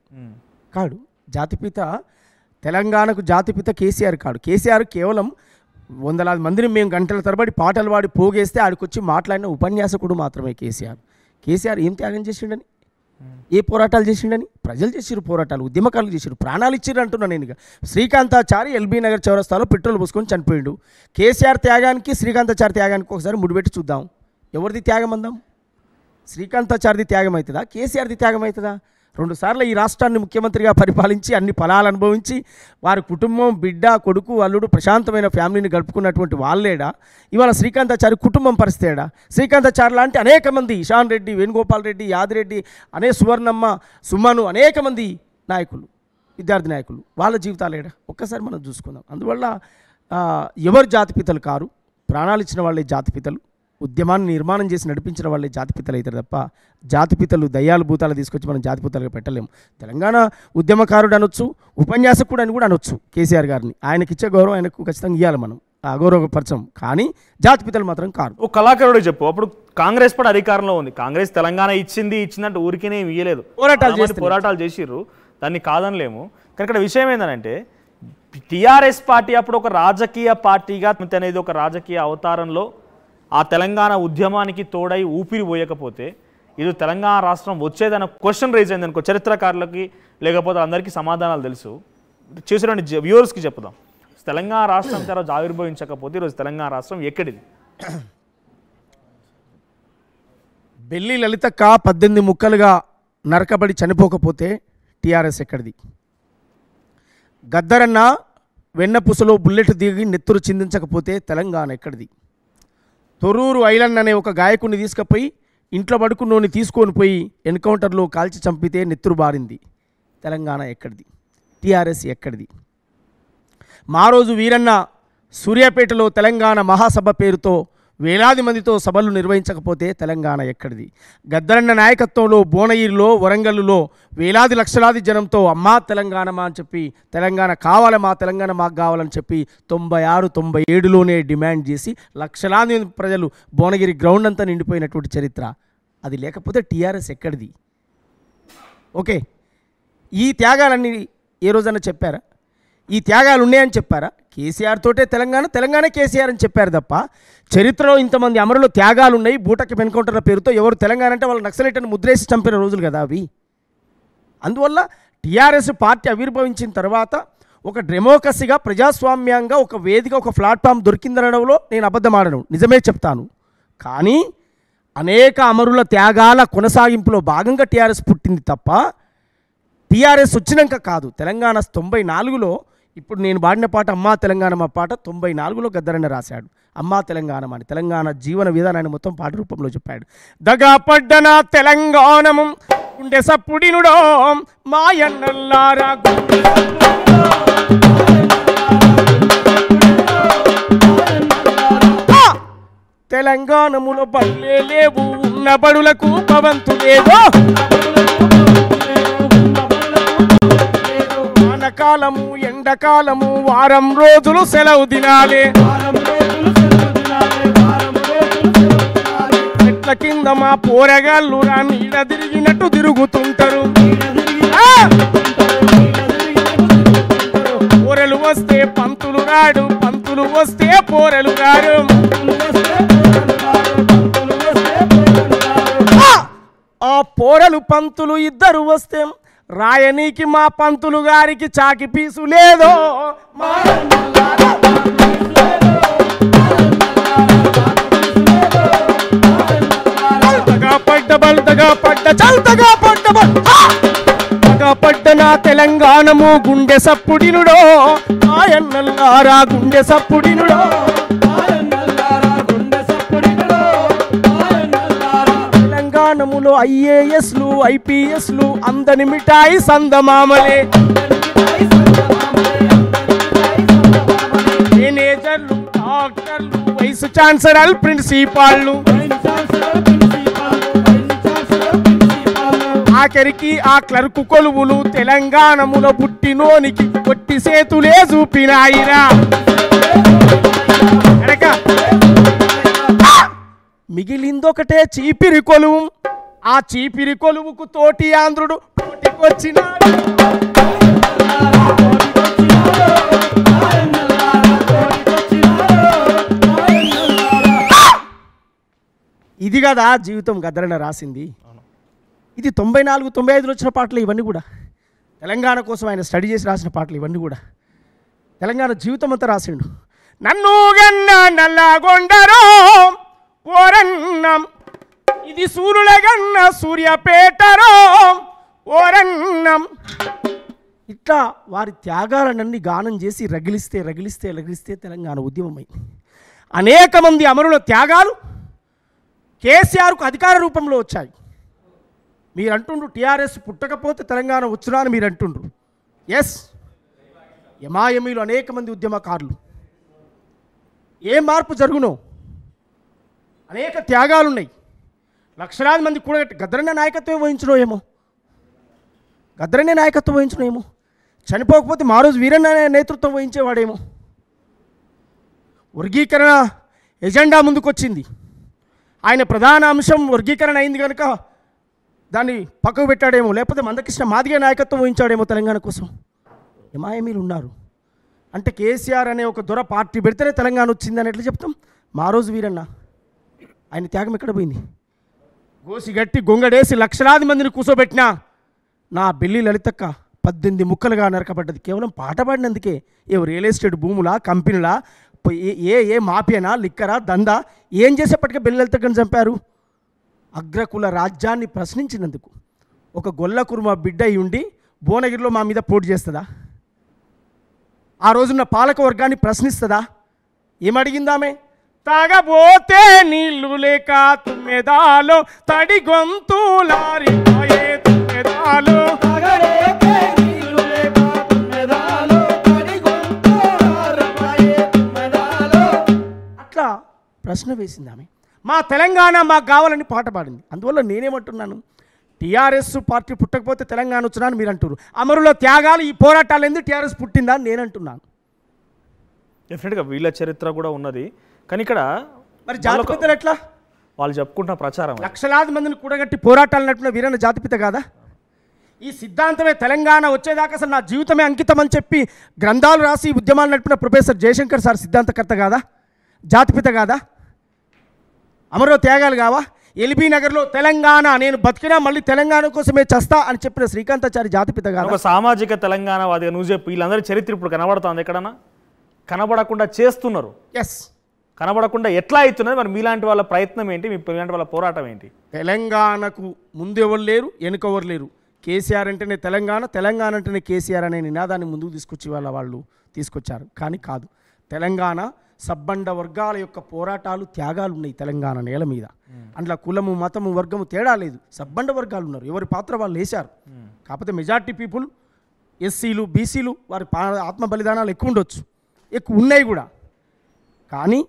కాడు. జాతిపిత, తెలంగాణకు జాతిపిత కేసీఆర్ కాడు. కేసీఆర్ కేవలం వందలాది మందిని మేము గంటల తరబడి పాటలు పాడి పోగేస్తే ఆడికొచ్చి మాట్లాడిన ఉపన్యాసకుడు మాత్రమే కేసీఆర్ ఏం త్యాగం చేసిండని, ఏ పోరాటాలు చేసిండని? ప్రజలు చేసిరు పోరాటాలు, ఉద్యమకారులు చేసిరు, ప్రాణాలు ఇచ్చిర్రు అంటున్నా నేను. శ్రీకాంతాచారి ఎల్బీ నగర్ చౌరస్తాలో పెట్రోల్ పోసుకొని చనిపోయిండు. కేసీఆర్ త్యాగానికి, శ్రీకాంతాచారి త్యాగానికి ఒకసారి ముడిపెట్టి చూద్దాం. ఎవరిది త్యాగం అందాం? శ్రీకాంతాచారిది త్యాగం అవుతుందా? కేసీఆర్ది త్యాగం అవుతుందా? 2 సార్లు ఈ రాష్ట్రాన్ని ముఖ్యమంత్రిగా పరిపాలించి అన్ని ఫలాలు అనుభవించి వారి కుటుంబం బిడ్డ కొడుకు అల్లుడు ప్రశాంతమైన ఫ్యామిలీని గడుపుకున్నటువంటి వాళ్ళేడా ఇవాళ శ్రీకాంతాచారి కుటుంబం పరిస్థితేడా? శ్రీకాంతాచారి లాంటి అనేక మంది ఇషాన్ రెడ్డి, వేణుగోపాల్ రెడ్డి, యాదిరెడ్డి, సువర్ణమ్మ, సుమను, అనేక మంది నాయకులు, విద్యార్థి నాయకులు, వాళ్ళ జీవితాలేడా ఒక్కసారి మనం చూసుకుందాం. అందువల్ల ఎవరు జాతిపితలు కారు, ప్రాణాలు ఇచ్చిన వాళ్ళే జాతిపితలు, ఉద్యమాన్ని నిర్మాణం చేసి నడిపించిన వాళ్ళే జాతిపితలు అవుతారు తప్ప జాతిపితలు దయ్యాలు భూతాలు తీసుకొచ్చి మనం జాతిపితలుగా పెట్టలేము. తెలంగాణ ఉద్యమకారుడు అనొచ్చు, ఉపన్యాసకుడు అని కూడా అనొచ్చు కేసీఆర్ గారిని. ఆయనకి ఇచ్చే గౌరవం ఆయనకు ఖచ్చితంగా ఇవ్వాలి, మనం అగౌరవపరచం. కానీ జాతిపితలు మాత్రం కారు.
ఓ కళాకారుడు చెప్పు, అప్పుడు కాంగ్రెస్ కూడా అధికారంలో ఉంది, కాంగ్రెస్ తెలంగాణ ఇచ్చిందంటే ఊరికేనే ఇయ్యలేదు, పోరాటాలు చేసిర్రు, దాన్ని కాదనలేము. కానీ ఇక్కడ విషయం ఏంటంటే టీఆర్ఎస్ పార్టీ అప్పుడు ఒక రాజకీయ పార్టీగా అనేది ఒక రాజకీయ అవతారంలో ఆ తెలంగాణ ఉద్యమానికి తోడై ఊపిరి పోయకపోతే ఇది తెలంగాణ రాష్ట్రం వచ్చేదన్న క్వశ్చన్ రైజ్ అయింది అనుకో, చరిత్రకారులకి లేకపోతే అందరికీ సమాధానాలు తెలుసు, చూసినటువంటి వ్యూవర్స్కి చెప్దాం. తెలంగాణ రాష్ట్రం తర్వాత ఆవిర్భవించకపోతే ఈరోజు తెలంగాణ రాష్ట్రం ఎక్కడిది?
బెల్లి లలితక్క 18 ముక్కలుగా నరకబడి చనిపోకపోతే టీఆర్ఎస్ ఎక్కడిది? గద్దరన్న వెన్నపూసలో బుల్లెట్ దిగి నెత్తురు చిందించకపోతే తెలంగాణ ఎక్కడిది? తొర్రూరు ఐలన్ అనే ఒక గాయకుడిని తీసుకుపోయి ఇంట్లో పడుకున్నోని తీసుకొని పోయి ఎన్కౌంటర్లో కాల్చి చంపితే నెత్తురు బారింది, తెలంగాణ ఎక్కడిది? టీఆర్ఎస్ ఎక్కడిది? మారోజు వీరన్న సూర్యాపేటలో తెలంగాణ మహాసభ పేరుతో వేలాది మందితో సభలు నిర్వహించకపోతే తెలంగాణ ఎక్కడిది? గద్దరన్న నాయకత్వంలో భువనగిరిలో, వరంగల్లో వేలాది లక్షలాది జనంతో అమ్మా తెలంగాణమా అని చెప్పి తెలంగాణ కావాలి, మా తెలంగాణ మాకు కావాలని చెప్పి 96, 97లోనే డిమాండ్ చేసి లక్షలాది ప్రజలు భువనగిరి గ్రౌండ్ అంతా నిండిపోయినటువంటి చరిత్ర. అది లేకపోతే టీఆర్ఎస్ ఎక్కడిది? ఓకే, ఈ త్యాగాలన్నీ ఏ రోజైనా చెప్పారా? ఈ త్యాగాలు ఉన్నాయని చెప్పారా? కేసీఆర్ తోటే తెలంగాణ కేసీఆర్ అని చెప్పారు తప్ప చరిత్రలో ఇంతమంది అమరులు త్యాగాలు ఉన్నాయి, బూటకి ఎన్కౌంటర్ల పేరుతో ఎవరు తెలంగాణ అంటే వాళ్ళు నక్సలైట్ అని ముద్రేసి చంపిన రోజులు కదా అవి. అందువల్ల టీఆర్ఎస్ పార్టీ ఆవిర్భవించిన తర్వాత ఒక డెమోక్రసీగా, ప్రజాస్వామ్యంగా ఒక వేదిక, ఒక ప్లాట్ఫామ్ దొరికిందనడంలో నేను అబద్ధమాడను, నిజమే చెప్తాను. కానీ అనేక అమరుల త్యాగాల కొనసాగింపులో భాగంగా టీఆర్ఎస్ పుట్టింది తప్ప టీఆర్ఎస్ వచ్చినాక కాదు. తెలంగాణ 94లో ఇప్పుడు నేను పాడిన పాట అమ్మా తెలంగాణ మా పాట 94లో గద్దరన్న రాశాడు అమ్మా తెలంగాణ అని. తెలంగాణ జీవన విధానాన్ని మొత్తం పాట రూపంలో చెప్పాడు. దగా పడ్డన తెలంగాణము గుండె సప్పుడినుడో మాయన్నల్లారా, తెలంగాణములో బళ్ళే లేవు, ఉన్న బడులకు పవంతు లేదో, వానకాలము ఎండకాలము వారం రోజులు సెలవు దినాలే, చెట్ల కింద మా పోరగాళ్ళు నీడ తిరిగినట్టు తిరుగుతుంటారు, పోరెలు వస్తే పంతులు రాడు, పంతులు వస్తే పోరెలు రాడు, ఆ పోరెలు పంతులు ఇద్దరు వస్తే రాయనీకి మా పంతులు గారికి చాకి పీసు లేదో, బల్తగా పడ్డ చల్తగా పడ్డ నా తెలంగాణము గుండె సప్పుడినుడో ఆయన్నల్లారా, గుండె సప్పుడినుడో తెలంగాణములో ఐఏఎస్లు ఐపీఎస్లు అందని మిఠాయి సందమామలే, మేనేజర్లు డాక్టర్లు వైస్ ఛాన్సలర్ ప్రిన్సిపాల్లు, ఆఖరికి ఆ క్లర్కు కొలువులు తెలంగాణములో పుట్టినోనికి కొట్టి సేతులే చూపినాయిరా. మిగిలిందొకటే చీపిరి కొలువు, ఆ చీపిరి కొలువుకు తోటి ఆంధ్రుడు పోటీకొచ్చినాడు. ఇది కదా జీవితం గద్దరన్న రాసింది. ఇది 94, 95లో వచ్చిన పాటలు ఇవన్నీ కూడా, తెలంగాణ కోసం ఆయన స్టడీ చేసి రాసిన పాటలు ఇవన్నీ కూడా, తెలంగాణ జీవితం అంతా రాసిండు. నన్ను గన్న నల్లగొండరో పోరన్నం, ఇది సూర్యుల గన్న సూర్యాపేటరో ఓరన్నం. ఇట్లా వారి త్యాగాలన్నీ గానం చేసి రగిలిస్తే రగిలిస్తే రగిలిస్తే తెలంగాణ ఉద్యమమైంది. అనేక మంది అమరుల త్యాగాలు కేసీఆర్కు అధికార రూపంలో వచ్చాయి. మీరు అంటుండ్రు టీఆర్ఎస్ పుట్టకపోతే తెలంగాణ వచ్చునా అని మీరు అంటుండ్రు. ఎస్, ఎమాయమీలు అనేక మంది ఉద్యమకారులు. ఏ మార్పు జరుగునో అనేక త్యాగాలు ఉన్నాయి. లక్షలాది మంది కూడా గద్దరనే నాయకత్వం వహించడో ఏమో, గద్దరనే నాయకత్వం వహించడం ఏమో, చనిపోకపోతే మా రోజు వీరన్న నేతృత్వం వహించేవాడేమో. వర్గీకరణ ఎజెండా ముందుకొచ్చింది. ఆయన ప్రధాన అంశం వర్గీకరణ అయింది కనుక దాన్ని పక్కకు పెట్టాడేమో, లేకపోతే మందకృష్ణ మాదిగ నాయకత్వం వహించాడేమో తెలంగాణ కోసం. ఎమాయమీలు ఉన్నారు. అంటే కేసీఆర్ అనే ఒక దొర పార్టీ పెడితేనే తెలంగాణ వచ్చిందని ఎట్లా చెప్తాం? మా రోజు వీరన్న ఆయన త్యాగం ఎక్కడ పోయింది? గోసి గట్టి గొంగడేసి లక్షలాది మందిని కూర్చోబెట్టినా నా బెల్లి లలితక్క 18 ముక్కలుగా నరకబడ్డది కేవలం పాట పాడినందుకే. ఏ రియల్ ఎస్టేట్ భూములా, కంపెనీలా, ఏ మాఫియానా, లిక్కరా, దందా ఏం చేసేప్పటికే బెల్లి లలితక్కని చంపారు? అగ్రకుల రాజ్యాన్ని ప్రశ్నించినందుకు. ఒక గొల్ల కుర్మ బిడ్డ అయి ఉండి భువనగిరిలో మా మీద పోటీ చేస్తుందా? ఆ రోజున్న పాలక వర్గాన్ని ప్రశ్నిస్తుందా? ఏమడిగిందామే? తాగబోతే నీళ్లు లేక తుమ్మెదాలో తడి గొంతులారిపోయే తుమ్మెదాలో, అట్లా ప్రశ్న వేసింది ఆమె. మా తెలంగాణ మాకు కావాలని పాట పాడింది. అందువల్ల నేనేమంటున్నాను, టీఆర్ఎస్ పార్టీ పుట్టకపోతే తెలంగాణ వచ్చినా అని మీరు అంటారు. అమరుల త్యాగాలు ఈ పోరాటాలు ఎందుకు టీఆర్ఎస్ పుట్టిందా అని నేను అంటున్నాను.
డెఫినెట్గా వీళ్ళ చరిత్ర కూడా ఉన్నది. కానీ ఇక్కడ
మరి జాతిపితలు ఎట్లా?
వాళ్ళు చెప్పుకుంటున్న ప్రచారం
లక్షలాది మందిని కూడగట్టి పోరాటాలు నడిపిన వీరన్న జాతిపిత కాదా? ఈ సిద్ధాంతమే తెలంగాణ వచ్చేదాకా అసలు నా జీవితమే అంకితం అని చెప్పి గ్రంథాలు రాసి ఉద్యమాలు నడిపిన ప్రొఫెసర్ జయశంకర్ సార్ సిద్ధాంతకర్త కాదా? జాతిపిత కాదా? అమరో త్యాగాలు కావా? ఎల్బీ నగర్లో తెలంగాణ నేను బతికినా మళ్ళీ తెలంగాణ కోసమే చస్తా అని చెప్పిన శ్రీకాంతాచారి జాతిపిత కాదా?
ఒక సామాజిక తెలంగాణవాదిగా నువ్వు చెప్పు. వీళ్ళందరి చరిత్ర ఇప్పుడు కనబడుతుంది ఎక్కడన్నా? కనబడకుండా చేస్తున్నారు.
ఎస్,
కనబడకుండా ఎట్లా అవుతున్నది? మరి మీలాంటి వాళ్ళ ప్రయత్నం ఏంటి? మీలాంటి వాళ్ళ పోరాటం ఏంటి?
తెలంగాణకు ముందు ఎవరు లేరు, వెనుక ఎవరు లేరు. కేసీఆర్ అంటేనే తెలంగాణ, తెలంగాణ అంటేనే కేసీఆర్ అనే నినాదాన్ని ముందుకు తీసుకొచ్చి వాళ్ళు తీసుకొచ్చారు. కానీ కాదు, తెలంగాణ సబ్బండ వర్గాల యొక్క పోరాటాలు, త్యాగాలు ఉన్నాయి తెలంగాణ నేల మీద. అందులో కులము, మతము, వర్గము తేడా లేదు. సబ్బండ వర్గాలు ఉన్నారు, ఎవరి పాత్ర వాళ్ళు వేశారు. కాకపోతే మెజార్టీ పీపుల్ ఎస్సీలు, బీసీలు వారి ఆత్మ బలిదానాలు ఎక్కువ ఉండొచ్చు, ఎక్కువ ఉన్నాయి కూడా. కానీ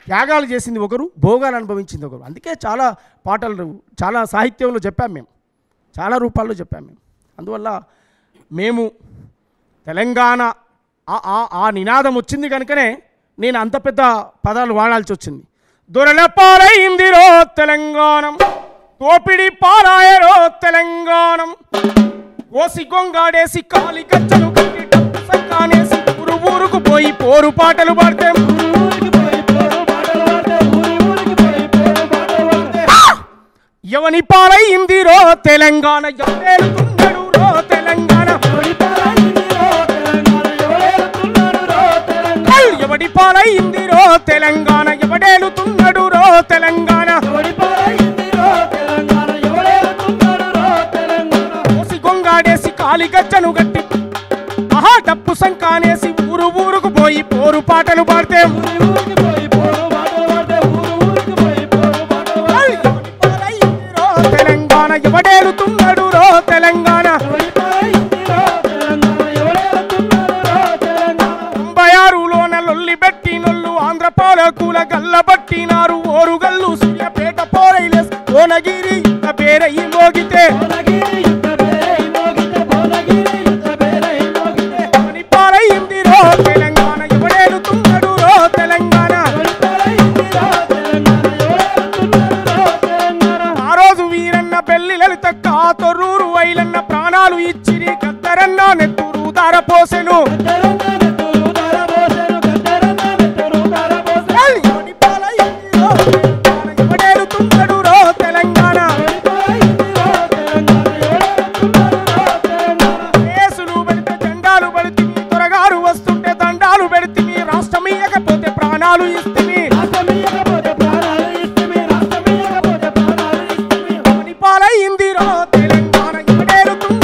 త్యాగాలు చేసింది ఒకరు, భోగాలు అనుభవించింది ఒకరు. అందుకే చాలా పాటలు, చాలా సాహిత్యంలో చెప్పాం మేము, చాలా రూపాల్లో చెప్పాం మేము. అందువల్ల మేము తెలంగాణ ఆ నినాదం వచ్చింది కనుకనే నేను అంత పెద్ద పదాలు వాడాల్సి వచ్చింది. దొరల పాలైందిరో తెలంగాణం, తోపిడి పారాయరో తెలంగాణం, ఓసి గొంగాడేసి కాలి కచ్చలు కట్టి డప్పు సంకానేసి ఊరు ఊరుకు పోయి పోరు పాటలు పాడితే ఎవని పాలైందిరో తెలంగాణ, ఎవడేలుతున్నాడు రో తెలంగాణ, ఎవడి పాలైందిరో తెలంగాణ, ఎవడేలుతున్నాడు రో తెలంగాణ, ఓసి గొంగాడేసి కాలి గజ్జను గట్టి ఆహా డప్పు సంకానేసి ఊరు ఊరుకు పోయి పోరు పాటలు పాడితే తెలంగాణ, ఎవడేలుతున్నాడు రో తెలంగాణ. 96లోన లొల్లి పెట్టినొల్లు ఆంధ్ర పాలకుల గల్ల పట్టినారు. ఓరుగల్లు సూర్యపేట పోరైలేస్ కోనగిరి పేరయి మోగితే పాలైంది రో తెలంగాణ, ఎవడేలుతున్నాడు రో తెలంగాణ. ఆ రోజు వీరన్న బెల్లి లలితక్క, తొర్రూరు వైలన్న ప్రాణాలు ఇచ్చిరి. గద్దరన్న నెత్తూరు దారపోసెను, ఎవడేలుతున్నాడు రో తెలంగాణ. కేసులు పెడితే జెండాలు పెడితివి, త్వరగారు వస్తుంటే దండాలు పెడితివి, రాష్ట్రం ఇయ్యకపోతే ప్రాణాలు ఇస్తివి. పాలైంది రో తెలంగాణ, ఎవడేలుతున్నాడు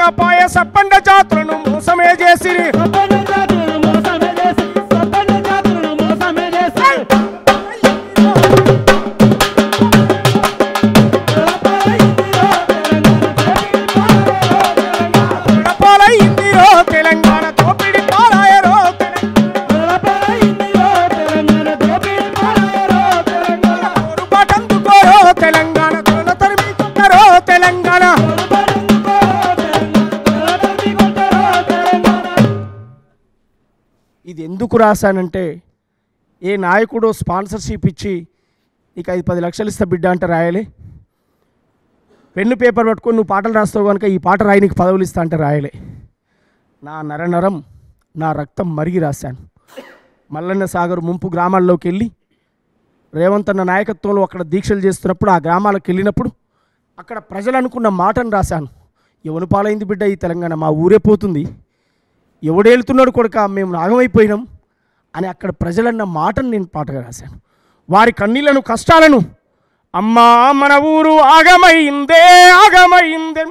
కాకపాయ సప్పండ జాతులను మోసమే చేసి పాలైందిరో తెలంగాణ దోపిడి పాలాయరో పోరుబాటందుకోరో తెలంగాణ తొల తరిమికొట్టరో తెలంగాణ. ఇది ఎందుకు రాశానంటే ఏ నాయకుడు స్పాన్సర్షిప్ ఇచ్చి నీకు 5-10 లక్షలు ఇస్తా బిడ్డ అంటే రాయలే. పెన్ను పేపర్ పట్టుకొని నువ్వు పాటలు రాస్తావు కనుక ఈ పాట రాయి నీకు పదవులు ఇస్తా అంటే రాయలే. నా నరనరం నా రక్తం మరిగి రాశాను. మల్లన్న సాగర్ ముంపు గ్రామాల్లోకి వెళ్ళి రేవంత్ అన్న నాయకత్వంలో అక్కడ దీక్షలు చేస్తున్నప్పుడు ఆ గ్రామాలకు వెళ్ళినప్పుడు అక్కడ ప్రజలు అనుకున్న మాటను రాశాను. ఎవరు పాలైంది బిడ్డ ఈ తెలంగాణ, మా ఊరే పోతుంది, ఎవడేళ్తున్నాడు కొడుక, మేము నాగమైపోయినాం అని అక్కడ ప్రజలన్న మాటను నేను పాటగా రాశాను. వారి కన్నీళ్లను కష్టాలను అమ్మా మన ఊరు ఆగమైందే ఆగమైందే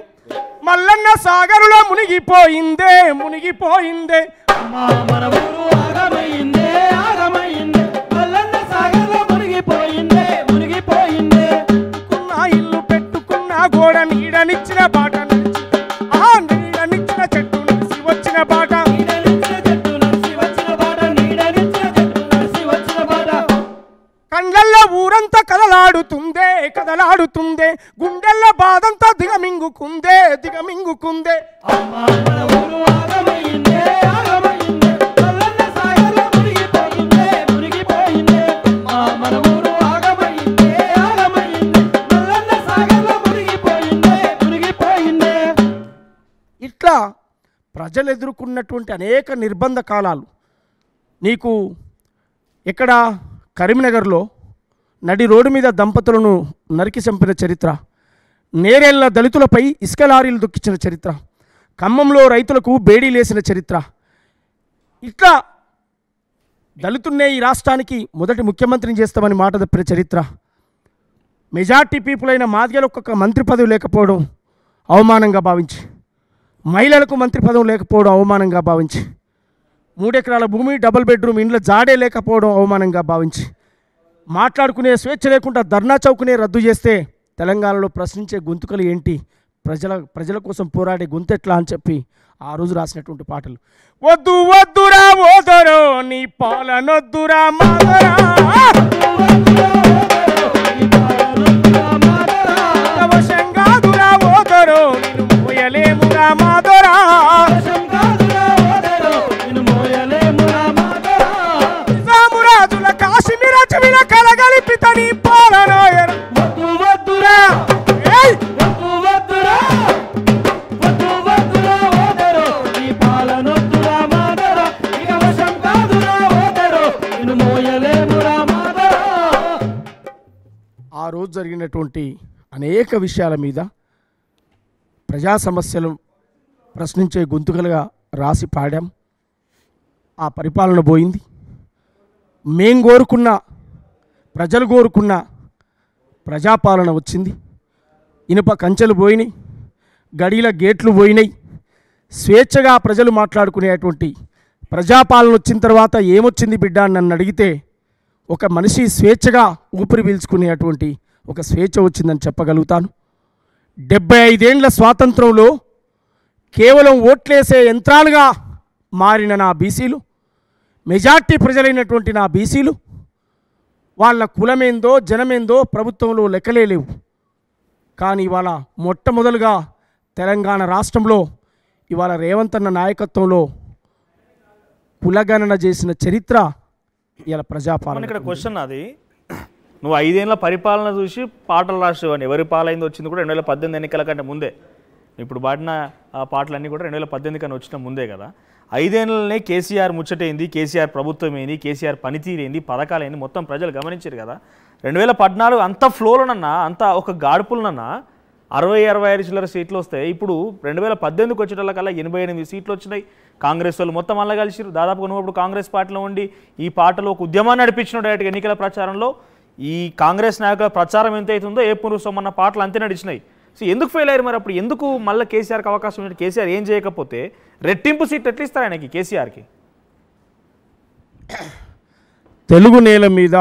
మల్లన్న సాగరులో మునిగిపోయిందే మునిగిపోయిందే
అమ్మా మన ఊరు ఆగమైందే ఆగమైందే మల్లన్న సాగర్లో మునిగిపోయిందే మునిగిపోయిందే.
కున్న ఇల్లు పెట్టుకున్న గోడ నీడనిచ్చిన బాట నడిచి ఆ నీడనిచ్చిన చెట్టు నడిచి వచ్చిన బాట
నీడనిచ్చిన చెట్టు నడిచి వచ్చిన బాట నీడనిచ్చిన చెట్టు నడిచి వచ్చిన బాట.
కండ్లల్లో ఊరంతా కదలాడుతుందే కదలాడుతుందే గుండెల్లో బాధంతా దిగమింగుకుందే దిగమింగుకుందే.
అమ్మా మన ఊరు ఆగమైందే ఆగమైందే మల్లన్న సాగర్లో మునిగిపోయిందే మునిగిపోయిందే. అమ్మా మన ఊరు ఆగమైందే ఆగమైందే మల్లన్న సాగర్లో మునిగిపోయిందే మునిగిపోయిందే.
ఇట్లా ప్రజలు ఎదుర్కొన్నటువంటి అనేక నిర్బంధ కాలాలు నీకు ఇక్కడ కరీంనగర్లో నడి రోడ్డు మీద దంపతులను నరికి చంపిన చరిత్ర, నేరేళ్ల దళితులపై ఇసుక లారీలు దొక్కించిన చరిత్ర, ఖమ్మంలో రైతులకు బేడీలేసిన చరిత్ర. ఇట్లా దళితున్నే ఈ రాష్ట్రానికి మొదటి ముఖ్యమంత్రిని చేస్తామని మాట తప్పిన చరిత్ర, మెజార్టీ పీపుల్ అయిన మాదిగలకు ఒక మంత్రి పదవి లేకపోవడం అవమానంగా భావించి, మహిళలకు మంత్రి పదవి లేకపోవడం అవమానంగా భావించి, 3 ఎకరాల భూమి డబుల్ బెడ్రూమ్ ఇండ్ల జాడే లేకపోవడం అవమానంగా భావించి, మాట్లాడుకునే స్వేచ్ఛ లేకుండా ధర్నా చౌకునే రద్దు చేస్తే తెలంగాణలో ప్రశ్నించే గొంతుకలు ఏంటి, ప్రజల కోసం పోరాడే గొంతెట్లా అని చెప్పి ఆ రోజు రాసినటువంటి పాటలు. వద్దు వద్దురా ఓదరో నీ పాలనొద్దురా మాదరా అవశంగాదురా ఓదరో నిన్ను మోయలేమురా మాదరా నిజామురాజుల కాశ్మీర చెవిన కలగలిపితని పాలనాయర
వద్దు వద్దురా
ఏయ్
వద్దు వద్దురా వద్దు వద్దురా ఓదరో నీ పాలనొద్దురా మాదరా ఇక వశం కాదురా ఓదరో నిన్ను మోయలేమురా మాదరా.
ఆ రోజు జరిగినటువంటి అనేక విషయాల మీద ప్రజా సమస్యలు ప్రశ్నించే గొంతుకలుగా రాసి పాడాం. ఆ పరిపాలన పోయింది. మేం కోరుకున్న ప్రజలు కోరుకున్న ప్రజాపాలన వచ్చింది. ఇనుప కంచెలు పోయినాయి, గడిల గేట్లు పోయినాయి. స్వేచ్ఛగా ప్రజలు మాట్లాడుకునేటువంటి ప్రజాపాలన వచ్చిన తర్వాత ఏమొచ్చింది బిడ్డ అని నన్ను అడిగితే ఒక మనిషి స్వేచ్ఛగా ఊపిరి పీల్చుకునేటువంటి ఒక స్వేచ్ఛ వచ్చిందని చెప్పగలుగుతాను. 75 ఏండ్ల స్వాతంత్రంలో కేవలం ఓట్లేసే యంత్రాలుగా మారిన నా బీసీలు, మెజార్టీ ప్రజలైనటువంటి నా బీసీలు, వాళ్ళ కులమేందో జనమేందో ప్రభుత్వంలో లెక్కలే లేవు. కానీ ఇవాళ మొట్టమొదలుగా తెలంగాణ రాష్ట్రంలో ఇవాళ రేవంత్ అన్న నాయకత్వంలో కులగణన చేసిన చరిత్ర ఇవాళ ప్రజాపాలన.
ఇక్కడ క్వశ్చన్ అది, నువ్వు 5 ఏళ్ళ పరిపాలన చూసి పాటలు రాసేవాడిని. ఎవరి పాలైంది వచ్చింది కూడా 2018 ఎన్నికల కంటే ముందే. ఇప్పుడు పాడిన పాటలన్నీ కూడా 2018 కన్నా వచ్చిన ముందే కదా. 5 ఏళ్ళనే కేసీఆర్ ముచ్చటైంది, కేసీఆర్ ప్రభుత్వం ఏంది, కేసీఆర్ పనితీరైంది, పథకాలైంది మొత్తం ప్రజలు గమనించారు కదా. 2014 అంత ఫ్లోలోనన్నా, అంత ఒక గాడుపులనన్నా 60-65 చిల్లర సీట్లు వస్తాయి. ఇప్పుడు 2018కి వచ్చేటోళ్ళకల్లా 88 సీట్లు వచ్చినాయి. కాంగ్రెస్ వాళ్ళు మొత్తం అలా కలిసిరు. దాదాపుగా నువ్వు ఇప్పుడు కాంగ్రెస్ పార్టీలో ఉండి ఈ పాటలో ఒక ఉద్యమాన్ని నడిపించిన డైరెక్ట్గా ఎన్నికల ప్రచారంలో ఈ కాంగ్రెస్ నాయకుల ప్రచారం ఎంత అవుతుందో ఏ పురుషమన్న పాటలు అంతే నడిచినాయి. సో ఎందుకు ఫెయిల్ అయ్యారు మరి? అప్పుడు ఎందుకు మళ్ళీ కేసీఆర్కి అవకాశం ఉంది? కేసీఆర్ ఏం చేయకపోతే రెట్టింపు సీట్ ఎట్లా ఇస్తారు ఆయనకి, కేసీఆర్కి?
తెలుగు నేల మీద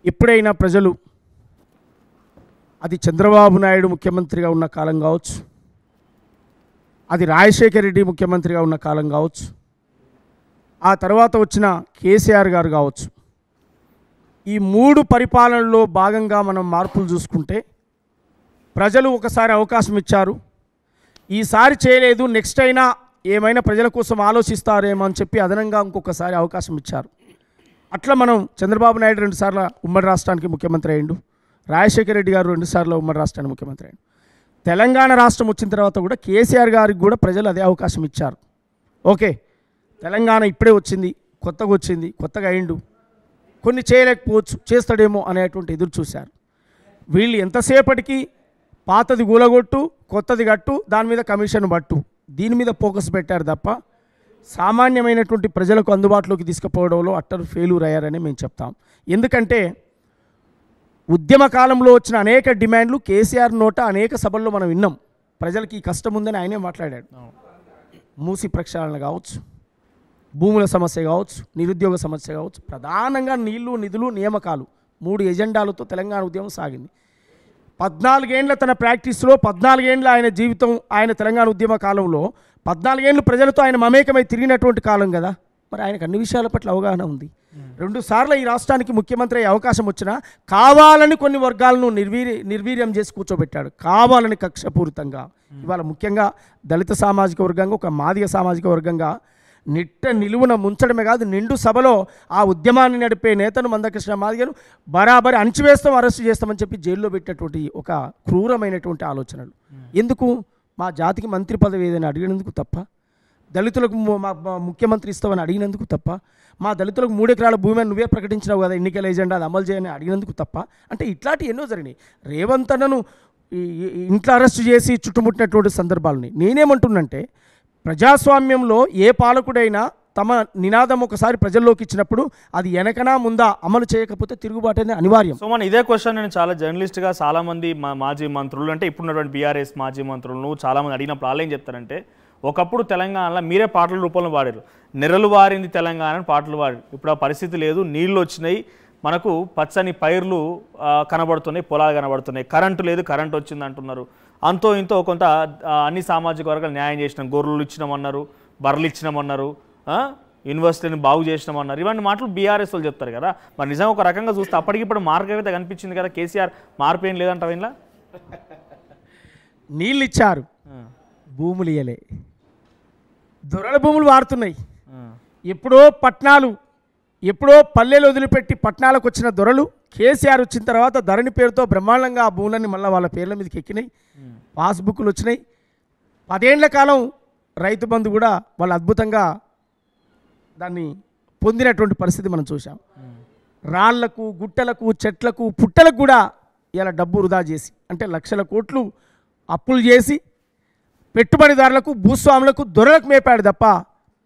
ఎప్పుడైనా ప్రజలు, అది చంద్రబాబు నాయుడు ముఖ్యమంత్రిగా ఉన్న కాలం కావచ్చు, అది రాజశేఖర రెడ్డి ముఖ్యమంత్రిగా ఉన్న కాలం కావచ్చు, ఆ తర్వాత వచ్చిన కేసీఆర్ గారు కావచ్చు, ఈ 3 పరిపాలనలో భాగంగా మనం మార్పులు చూసుకుంటే ప్రజలు ఒకసారి అవకాశం ఇచ్చారు. ఈసారి చేయలేదు, నెక్స్ట్ అయినా ఏమైనా ప్రజల కోసం ఆలోచిస్తారేమో అని చెప్పి అదనంగా ఇంకొకసారి అవకాశం ఇచ్చారు. అట్లా మనం చంద్రబాబు నాయుడు 2 సార్లు ఉమ్మడి రాష్ట్రానికి ముఖ్యమంత్రి అయ్యిండు, రాజశేఖర రెడ్డి గారు 2 సార్లు ఉమ్మడి రాష్ట్రానికి ముఖ్యమంత్రి అయ్యిండు. తెలంగాణ రాష్ట్రం వచ్చిన తర్వాత కూడా కేసీఆర్ గారికి కూడా ప్రజలు అదే అవకాశం ఇచ్చారు. ఓకే, తెలంగాణ ఇప్పుడే వచ్చింది, కొత్తగా వచ్చింది, కొత్తగా అయిండు, కొన్ని చేయలేకపోవచ్చు, చేస్తాడేమో అనేటువంటి ఎదురు చూశారు. వీళ్ళు ఎంతసేపటికి పాతది గూలగొట్టు, కొత్తది కట్టు, దాని మీద కమిషన్ పట్టు, దీని మీద ఫోకస్ పెట్టారు తప్ప సామాన్యమైనటువంటి ప్రజలకు అందుబాటులోకి తీసుకుపోవడంలో అట్టర్ ఫెయిల్యూర్ అయ్యారని మేము చెప్తాం. ఎందుకంటే ఉద్యమ కాలంలో వచ్చిన అనేక డిమాండ్లు కేసీఆర్ నోట అనేక సభల్లో మనం విన్నాం. ప్రజలకి ఈ కష్టం ఉందని ఆయనే మాట్లాడాడు. మూసి ప్రక్షాళన కావచ్చు, భూముల సమస్య కావచ్చు, నిరుద్యోగ సమస్య కావచ్చు, ప్రధానంగా నీళ్లు, నిధులు, నియామకాలు 3 ఎజెండాలతో తెలంగాణ ఉద్యమం సాగింది. 14 ఏళ్ల తన ప్రాక్టీస్లో, 14 ఏళ్ల ఆయన జీవితం, ఆయన తెలంగాణ ఉద్యమ కాలంలో 14 ఏళ్ళు ప్రజలతో ఆయన మమేకమై తిరిగినటువంటి కాలం కదా. మరి ఆయనకు అన్ని విషయాల పట్ల అవగాహన ఉంది. 2 సార్లు ఈ రాష్ట్రానికి ముఖ్యమంత్రి అయ్యే అవకాశం వచ్చినా కావాలని కొన్ని వర్గాలను నిర్వీర్యం చేసి కూర్చోబెట్టాడు, కావాలని కక్షపూరితంగా. ఇవాళ ముఖ్యంగా దళిత సామాజిక వర్గంగా, ఒక మాదిగ సామాజిక వర్గంగా నిలువున ముంచడమే కాదు, నిండు సభలో ఆ ఉద్యమాన్ని నడిపే నేతను మందకృష్ణ మాదిగను బరాబరి అణచివేస్తాం, అరెస్ట్ చేస్తామని చెప్పి జైల్లో పెట్టేటువంటి ఒక క్రూరమైనటువంటి ఆలోచనలు. ఎందుకు? మా జాతికి మంత్రి పదవి ఏదైనా అడిగినందుకు తప్ప, దళితులకు ముఖ్యమంత్రి ఇస్తామని అడిగినందుకు తప్ప, మా దళితులకు 3 ఎకరాల భూమి నువ్వే ప్రకటించినావు కదా, ఎన్నికల ఏజెండా అది అమలు చేయని అడిగినందుకు తప్ప. అంటే ఇట్లాంటి ఎన్నో జరిగినాయి. రేవంత్ అన్నను ఇంట్లో అరెస్ట్ చేసి చుట్టుముట్టినటువంటి సందర్భాలని నేనేమంటున్నంటే, ప్రజాస్వామ్యంలో ఏ పాలకుడైనా తమ నినాదం ఒకసారి ప్రజల్లోకి ఇచ్చినప్పుడు అది వెనకనా ముందా అమలు చేయకపోతే తిరుగుబాటు అనేది అనివార్యం.
సో మన ఇదే క్వశ్చన్ నేను చాలా జర్నలిస్ట్గా చాలామంది మాజీ మంత్రులు, అంటే ఇప్పుడున్నటువంటి బీఆర్ఎస్ మాజీ మంత్రులను చాలామంది అడిగినప్పుడు వాళ్ళు ఏం చెప్తారంటే, ఒకప్పుడు తెలంగాణలో మీరే పాటల రూపంలో పాడారు, నెరలు వారింది తెలంగాణ అని పాటలు పాడారు. ఇప్పుడు ఆ పరిస్థితి లేదు, నీళ్ళు వచ్చినాయి, మనకు పచ్చని పైర్లు కనబడుతున్నాయి, పొలాలు కనబడుతున్నాయి, కరెంటు లేదు, కరెంటు వచ్చింది అంటున్నారు. అంతో ఇంతో కొంత అన్ని సామాజిక వర్గాలు న్యాయం చేసినాం, గొర్రెలు ఇచ్చినామన్నారు, బర్రెలు ఇచ్చినామన్నారు, యూనివర్సిటీని బాగు చేసినామన్నారు. ఇవన్నీ మాటలు బీఆర్ఎస్ వాళ్ళు చెప్తారు కదా. మరి నిజంగా ఒక రకంగా చూస్తే అప్పటికి ఇప్పుడు మార్పు అయితే కనిపించింది కదా. కేసీఆర్ మార్పు ఏం లేదంటారు ఇలా?
నీళ్ళు ఇచ్చారు, భూములు ఇయ్యలే, దొరల భూములు వాడుతున్నాయి. ఎప్పుడో పల్లెలు వదిలిపెట్టి పట్టణాలకు వచ్చిన దొరలు కేసీఆర్ వచ్చిన తర్వాత ధరణి పేరుతో బ్రహ్మాండంగా ఆ భూములన్నీ మళ్ళీ వాళ్ళ పేర్ల మీదకి ఎక్కినాయి, పాస్బుక్లు వచ్చినాయి. 10 ఏళ్ల కాలం రైతు బంధు కూడా వాళ్ళు అద్భుతంగా దాన్ని పొందినటువంటి పరిస్థితి మనం చూసాం. రాళ్లకు, గుట్టలకు, చెట్లకు, పుట్టలకు కూడా ఇలా డబ్బు వృధా చేసి, అంటే లక్షల కోట్లు అప్పులు చేసి పెట్టుబడిదారులకు, భూస్వాములకు, దొరలకు మేపాడు తప్ప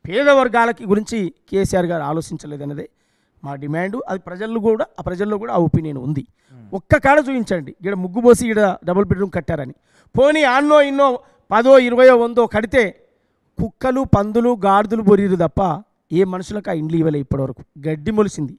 పేద వర్గాలకి గురించి కేసీఆర్ గారు ఆలోచించలేదన్నదే మా డిమాండు. అది ప్రజల్లో కూడా ఆ ఒపీనియన్ ఉంది. ఒక్క కాడ చూపించండి, ఇక్కడ ముగ్గు పోసి ఇక్కడ డబుల్ బెడ్రూమ్ కట్టారని. పోనీ ఆన్నో ఇన్నో 10, 20, 100 కడితే కుక్కలు, పందులు, గాడిదలు బొరీరు తప్ప ఏ మనుషులకు ఆ ఇండ్లు ఇవ్వలే. ఇప్పటివరకు గడ్డి మొలిసింది,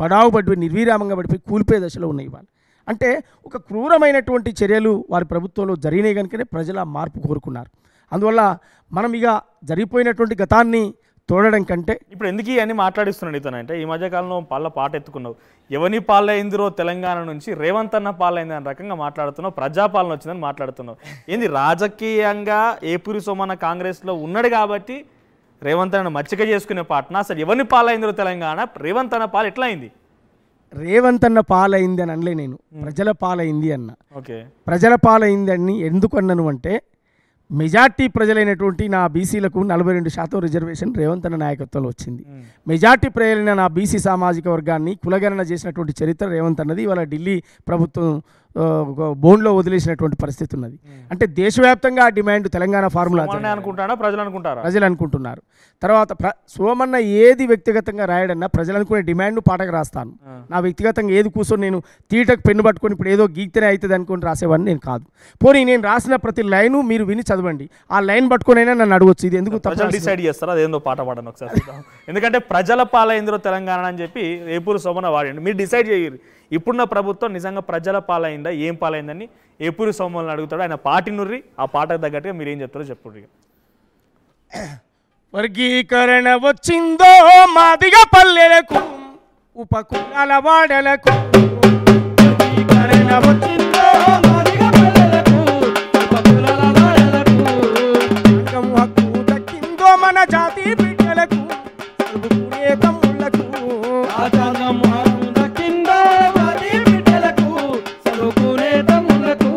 పడావు పడిపోయి నిర్వీరామంగా పడిపోయి కూలిపోయే దశలో ఉన్నాయి ఇవాళ. అంటే ఒక క్రూరమైనటువంటి చర్యలు వారి ప్రభుత్వంలో జరిగినాయి కనుకనే ప్రజలు ఆ మార్పు కోరుకున్నారు. అందువల్ల మనం ఇక జరిగిపోయినటువంటి గతాన్ని తోడడం కంటే
ఇప్పుడు ఎందుకు ఇవన్నీ మాట్లాడిస్తున్నాడు ఇతనంటే, ఈ మధ్యకాలంలో పాట ఎత్తుకున్నావు, ఎవని పాలైందిరో తెలంగాణ నుంచి రేవంత్ అన్న పాలైంది అనే రకంగా మాట్లాడుతున్నావు, ప్రజాపాలన వచ్చిందని మాట్లాడుతున్నావు. ఏంది రాజకీయంగా ఏపూరి సోమన్న కాంగ్రెస్లో ఉన్నాడు కాబట్టి రేవంత్ అన్న మచ్చిక చేసుకునే పాటన? అసలు ఎవరిని పాలైందిరో తెలంగాణ, రేవంత్ అన్న పాలు ఎట్లా అయింది?
రేవంత్ అన్న పాలైంది అని అనలే నేను, ప్రజల పాలైంది అన్న.
ఓకే, ప్రజల
పాలైంది అని ఎందుకు అన్నాను అంటే, మెజార్టీ ప్రజలైనటువంటి నా బీసీలకు 42% రిజర్వేషన్ రేవంత్ అన్న నాయకత్వంలో వచ్చింది. మెజార్టీ ప్రజలైన నా బీసీ సామాజిక వర్గాన్ని కులగణన చేసినటువంటి చరిత్ర రేవంత్ అన్నది. ఇవాళ ఢిల్లీ ప్రభుత్వం బోన్లో వదిలేసినటువంటి పరిస్థితి ఉన్నది. అంటే దేశవ్యాప్తంగా ఆ డిమాండ్ తెలంగాణ ఫార్ములా
అనుకుంటారా ప్రజలు అనుకుంటారా?
ప్రజలు అనుకుంటున్నారు. తర్వాత సోమన్న ఏది వ్యక్తిగతంగా రాయడన్నా ప్రజలు అనుకునే డిమాండ్ను పాటకు రాస్తాను. నా వ్యక్తిగతంగా ఏది కూర్చొని నేను తీటకు పెన్ను పట్టుకొని ఇప్పుడు ఏదో గీక్తేనే అవుతుంది అనుకుని రాసేవాడిని నేను కాదు. పోనీ నేను రాసిన ప్రతి లైను మీరు విని చదవండి, ఆ లైన్ పట్టుకునైనా నన్ను అడగొచ్చు. ఇది ఎందుకు
ప్రజలు డిసైడ్ చేస్తారా అదేందో పాట పాడను ఒకసారి? ఎందుకంటే ప్రజల పాలైందో తెలంగాణ అని చెప్పి ఏపూరు సోమన్న వాడండి. మీరు డిసైడ్ చేయరు ఇప్పుడున్న ప్రభుత్వం నిజంగా ప్రజల పాలైందా ఏం పాలైందని ఏపూరు సోమన్నని అడుగుతాడు. ఆయన పాటి నుర్రి ఆ పాటకు తగ్గట్టుగా మీరు ఏం చెప్తారో చెప్పండి.
వర్గీకరణ వచ్చిందో మాదిగా పల్లెలకు ఉపకులాల వాడలకు, వర్గీకరణ వచ్చిందో మాదిగా పల్లెలకు ఉపకులాల వాడలకు, సంఘం హక్కు దక్కిందో మన జాతి బిడ్డలకు చదువుకునే తమ్ముళ్లకు,
సంఘం హక్కు దక్కిందో జాతి బిడ్డలకు చదువుకునే తమ్ముళ్లకు,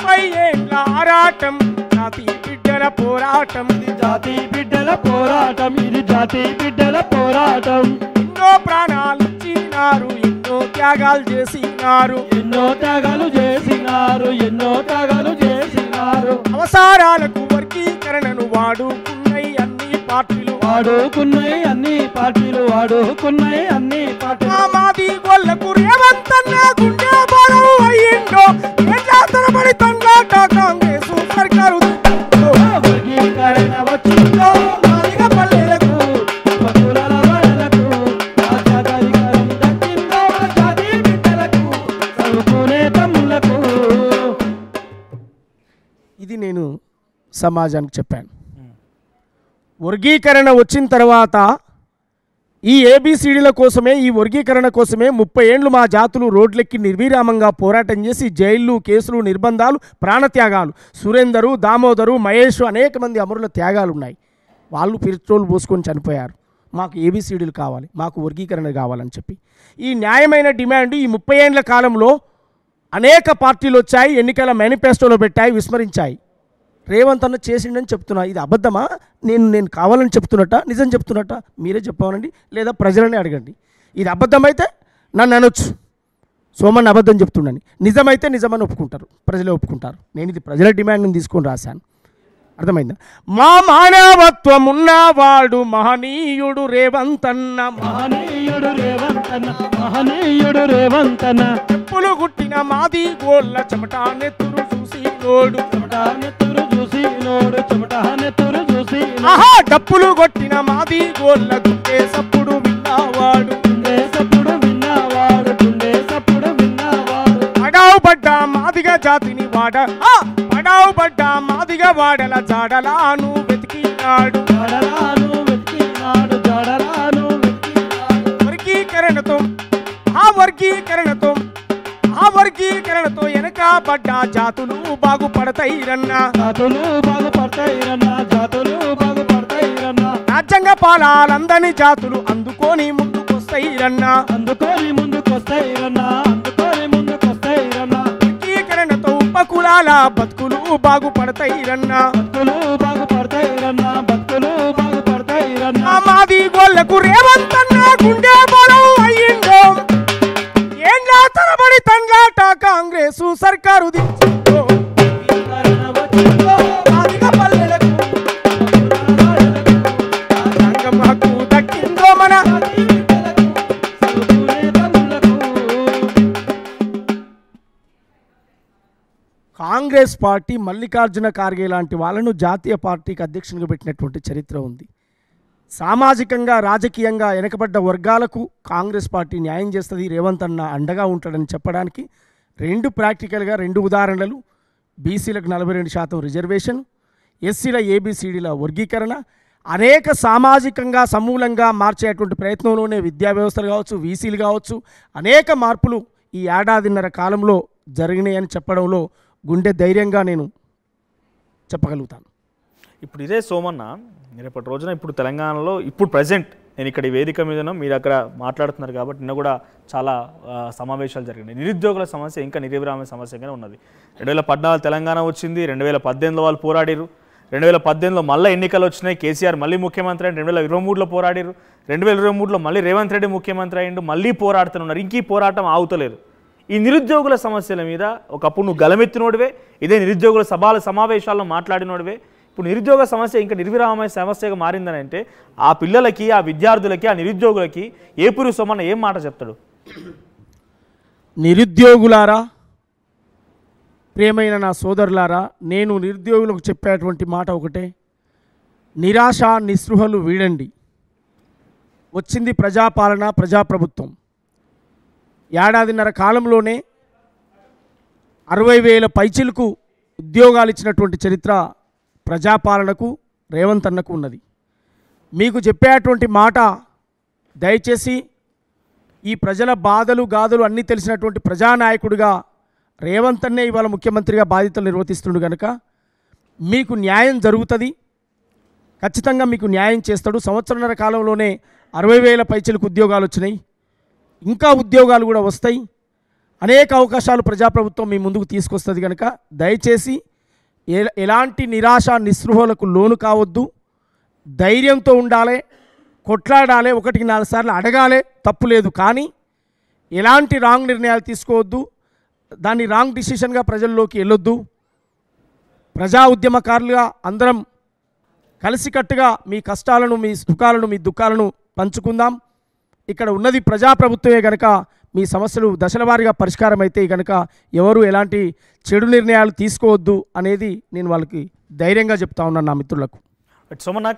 30 ఏళ్ల ఆరాటం జాతి బిడ్డల పోరాటం,
జాతి బిడ్డల పోరాటం, ఇది జాతి బిడ్డల పోరాటం.
ఎన్నో ప్రాణాలు ఇచ్చినారు, ఎన్నో త్యాగాలు చేసినారు,
ఎన్నో త్యాగాలు చేసినారు, ఎన్నో త్యాగాలు చేసినారు.
అవసరాలకు వర్గీకరణను వాడుకున్నాయి అన్ని పార్టీలు,
వాడుకున్నాయి అన్ని పార్టీలు, వాడుకున్నాయి అన్ని పార్టీలు.
మాది గొల్లకు రేవంతన్న గుండె బలవు అయ్యిండో, ఎట్లా తరబడి తండ్రాట కాంగ్రెస్ సర్కారు
వర్గీకరణ వచ్చిందో మాదిగ పల్లెలకు ఉపకులాల వాడలకు, రాజ్యాధికారం దక్కిందో జాతి బిడ్డలకు చదువుకునే తమ్ముళ్లకు.
ఇది నేను సమాజానికి చెప్పాను. వర్గీకరణ వచ్చిన తర్వాత ఈ ఏబిసిడీల కోసమే, ఈ వర్గీకరణ కోసమే 30 ఏళ్ళు మా జాతులు రోడ్లెక్కి నిర్విరామంగా పోరాటం చేసి జైళ్ళు, కేసులు, నిర్బంధాలు, ప్రాణత్యాగాలు, సురేందరు, దామోదరు, మహేష్ అనేక మంది అమరుల త్యాగాలు ఉన్నాయి. వాళ్ళు పెట్రోల్ పోసుకొని చనిపోయారు. మాకు ఏబిసిడీలు కావాలి, మాకు వర్గీకరణ కావాలని చెప్పి ఈ న్యాయమైన డిమాండ్ ఈ 30 ఏళ్ల కాలంలో అనేక పార్టీలు వచ్చాయి, ఎన్నికల మేనిఫెస్టోలో పెట్టాయి, విస్మరించాయి. రేవంత్ అన్న చేసిండని చెప్తున్నా. ఇది అబద్ధమా? నేను కావాలని చెప్తున్నట్ట, నిజం చెప్తున్నట్ట? మీరే చెప్పానండి, లేదా ప్రజలనే అడగండి. ఇది అబద్ధమైతే నన్ను అనొచ్చు, సోమన్న అబద్ధం చెప్తుండని. నిజమైతే నిజమని ఒప్పుకుంటారు, ప్రజలే ఒప్పుకుంటారు. నేను ఇది ప్రజల డిమాండ్ని తీసుకొని రాశాను. అర్థమైందా? మా మానవత్వం ఉన్నవాడు మహనీయుడు రేవంతన్న,
మహనీయుడు రేవంతన్న, మహనీయుడు రేవంతన్న.
చెప్పులు గుట్టిన మాది గోళ్ళ చెమట నెత్తురు చూసి నోడు,
చెమట నెత్తురు చూసి నోడు, చెమట నెత్తురు చూసి
ఆహా డప్పులు కొట్టిన మాది గోళ్ళ గుండె సప్పుడు విన్నవాడు,
గుండె సప్పుడు విన్నవాడు, గుండె సప్పుడు విన్నవాడు.
పడావు పడ్డ మాదిగ జాతిని వాడ, పడావు పడ్డ మాదిగ వాడల జాడలాను వెతికినాడు,
జాడలాను వెతికినాడు, జాడలాను వెతికినాడు.
వర్గీకరణతో వర్గీకరణతో వెనకబడ్డ జాతులు బాగుపడతాయిరన్నా,
జాతులు బాగుపడతాయిరన్నా, జాతులు బాగుపడతాయిరన్నా.
రాజ్యాంగ పాలాలందని జాతులు అందుకొని ముందుకొస్తాయిరన్నా,
అందుకొని ముందుకొస్తాయిరన్నా, అందుకొని ముందుకొస్తాయిరన్నా.
వర్గీకరణతో ఉపకులాల బతుకులు బాగుపడతాయిరన్నా,
బతుకులు బాగుపడతాయిరన్నా, బతుకులు బాగుపడతాయిరన్నా.
మాది గోళ్ళకు రేవంతన్న గుండె బలం అయ్యిండో, ఏండ్ల తరబడి తండ్రాట కాంగ్రెస్ సర్కారు దించిందో,
వర్గీకరణ వచ్చిందో మాదిగ పల్లెలకు
సంఘం హక్కు దక్కిందో మన
జాతి బిడ్డలకు చదువుకునే తమ్ముళ్లకు.
కాంగ్రెస్ పార్టీ మల్లికార్జున ఖార్గే లాంటి వాళ్ళను జాతీయ పార్టీకి అధ్యక్షునిగా పెట్టినటువంటి చరిత్ర ఉంది. సామాజికంగా రాజకీయంగా వెనకబడ్డ వర్గాలకు కాంగ్రెస్ పార్టీ న్యాయం చేస్తుంది, రేవంత్ అన్న అండగా ఉంటాడని చెప్పడానికి ప్రాక్టికల్గా 2 ఉదాహరణలు. బీసీలకు 42% రిజర్వేషన్, ఎస్సీల ఏబిసిడీల వర్గీకరణ, అనేక సామాజికంగా సమూలంగా మార్చేటువంటి ప్రయత్నంలోనే విద్యా వ్యవస్థలు కావచ్చు, వీసీలు కావచ్చు, అనేక మార్పులు ఈ ఏడాదిన్నర కాలంలో జరిగినాయని చెప్పడంలో గుండె ధైర్యంగా నేను చెప్పగలుగుతాను.
ఇప్పుడు ఇదే సోమన్న రేపటి రోజున ఇప్పుడు తెలంగాణలో ఇప్పుడు ప్రజెంట్ నేను ఇక్కడ ఈ వేదిక మీదనో మీరు అక్కడ మాట్లాడుతున్నారు కాబట్టి నిన్న కూడా చాలా సమావేశాలు జరిగినాయి. నిరుద్యోగుల సమస్య ఇంకా నిర్విరామ సమస్యగానే ఉన్నది. 2014 తెలంగాణ వచ్చింది, 2018లో వాళ్ళు పోరాడారు, 2018లో మళ్ళీ ఎన్నికలు వచ్చినాయి, కేసీఆర్ మళ్ళీ ముఖ్యమంత్రి అయ్యిండు, 2023లో పోరాడారు, 2023లో మళ్ళీ రేవంత్ రెడ్డి ముఖ్యమంత్రి అయ్యిండు, మళ్ళీ పోరాడుతున్నారు. ఇంక ఈ పోరాటం ఆగుతలేదు. ఈ నిరుద్యోగుల సమస్యల మీద ఒకప్పుడు నువ్వు గలమెత్తినోడివే, ఇదే నిరుద్యోగుల సమావేశాల్లో మాట్లాడినోడివే. ఇప్పుడు నిరుద్యోగ సమస్య ఇంకా నిర్విరామమైన సమస్యగా మారిందని అంటే ఆ పిల్లలకి, ఆ విద్యార్థులకి, ఆ నిరుద్యోగులకి ఏపూరి సోమన్న ఏం మాట చెప్తాడు?
నిరుద్యోగులారా, ప్రియమైన నా సోదరులారా, నేను నిరుద్యోగులకు చెప్పేటువంటి మాట ఒకటే, నిరాశ నిస్పృహలు వీడండి. వచ్చింది ప్రజాపాలన, ప్రజాప్రభుత్వం. ఏడాదిన్నర కాలంలోనే 60,000 పైచిలకు ఉద్యోగాలు ఇచ్చినటువంటి చరిత్ర ప్రజాపాలనకు, రేవంత్ అన్నకు ఉన్నది. మీకు చెప్పేటువంటి మాట దయచేసి ఈ ప్రజల బాధలు గాథలు అన్నీ తెలిసినటువంటి ప్రజానాయకుడిగా రేవంత్ అన్నే ఇవాళ ముఖ్యమంత్రిగా బాధ్యతలు నిర్వర్తిస్తుండు కనుక మీకు న్యాయం జరుగుతుంది, ఖచ్చితంగా మీకు న్యాయం చేస్తాడు. సంవత్సరన్నర కాలంలోనే 60,000 పైచిలకు ఉద్యోగాలు వచ్చినాయి, ఇంకా ఉద్యోగాలు కూడా వస్తాయి. అనేక అవకాశాలు ప్రజాప్రభుత్వం మీ ముందుకు తీసుకొస్తుంది కనుక దయచేసి ఎలాంటి నిరాశ నిస్పృహలకు లోను కావద్దు. ధైర్యంతో ఉండాలి, కొట్లాడాలి, 1-4 సార్లు అడగాలి, తప్పు లేదు. కానీ ఎలాంటి రాంగ్ నిర్ణయాలు తీసుకోవద్దు, దాన్ని రాంగ్ డిసిషన్గా ప్రజల్లోకి వెళ్ళొద్దు. ప్రజా ఉద్యమకారులుగా అందరం కలిసికట్టుగా మీ కష్టాలను, మీ సుఖాలను, మీ దుఃఖాలను పంచుకుందాం. ఇక్కడ ఉన్నది ప్రజాప్రభుత్వమే కనుక మీ సమస్యలు దశల వారీగా పరిష్కారం అయితే కనుక ఎవరు ఎలాంటి చెడు నిర్ణయాలు తీసుకోవద్దు అనేది నేను వాళ్ళకి ధైర్యంగా చెప్తా ఉన్నాను నా మిత్రులకు.
సోమన్న,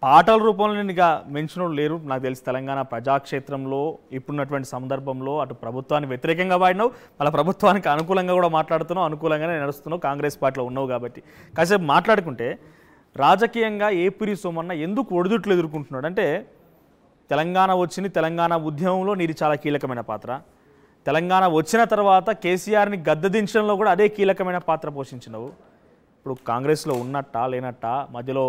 పాటల రూపంలో నేను ఇక మెన్షన్ లేరు నాకు తెలిసి. తెలంగాణ ప్రజాక్షేత్రంలో ఇప్పుడున్నటువంటి సందర్భంలో అటు ప్రభుత్వానికి వ్యతిరేకంగా వాడినావు, మళ్ళీ ప్రభుత్వానికి అనుకూలంగా కూడా మాట్లాడుతున్నావు, అనుకూలంగానే నడుస్తున్నావు, కాంగ్రెస్ పార్టీలో ఉన్నావు. కాబట్టి కాసేపు మాట్లాడుకుంటే రాజకీయంగా ఏపూరి సోమన్న ఎందుకు ఒడిదుట్లు ఎదుర్కొంటున్నాడు అంటే, తెలంగాణ వచ్చింది, తెలంగాణ ఉద్యమంలో నీది చాలా కీలకమైన పాత్ర. తెలంగాణ వచ్చిన తర్వాత కేసీఆర్ని గద్దెదించడంలో కూడా అదే కీలకమైన పాత్ర పోషించినవు. ఇప్పుడు కాంగ్రెస్లో ఉన్నట్టా లేనట్టా, మధ్యలో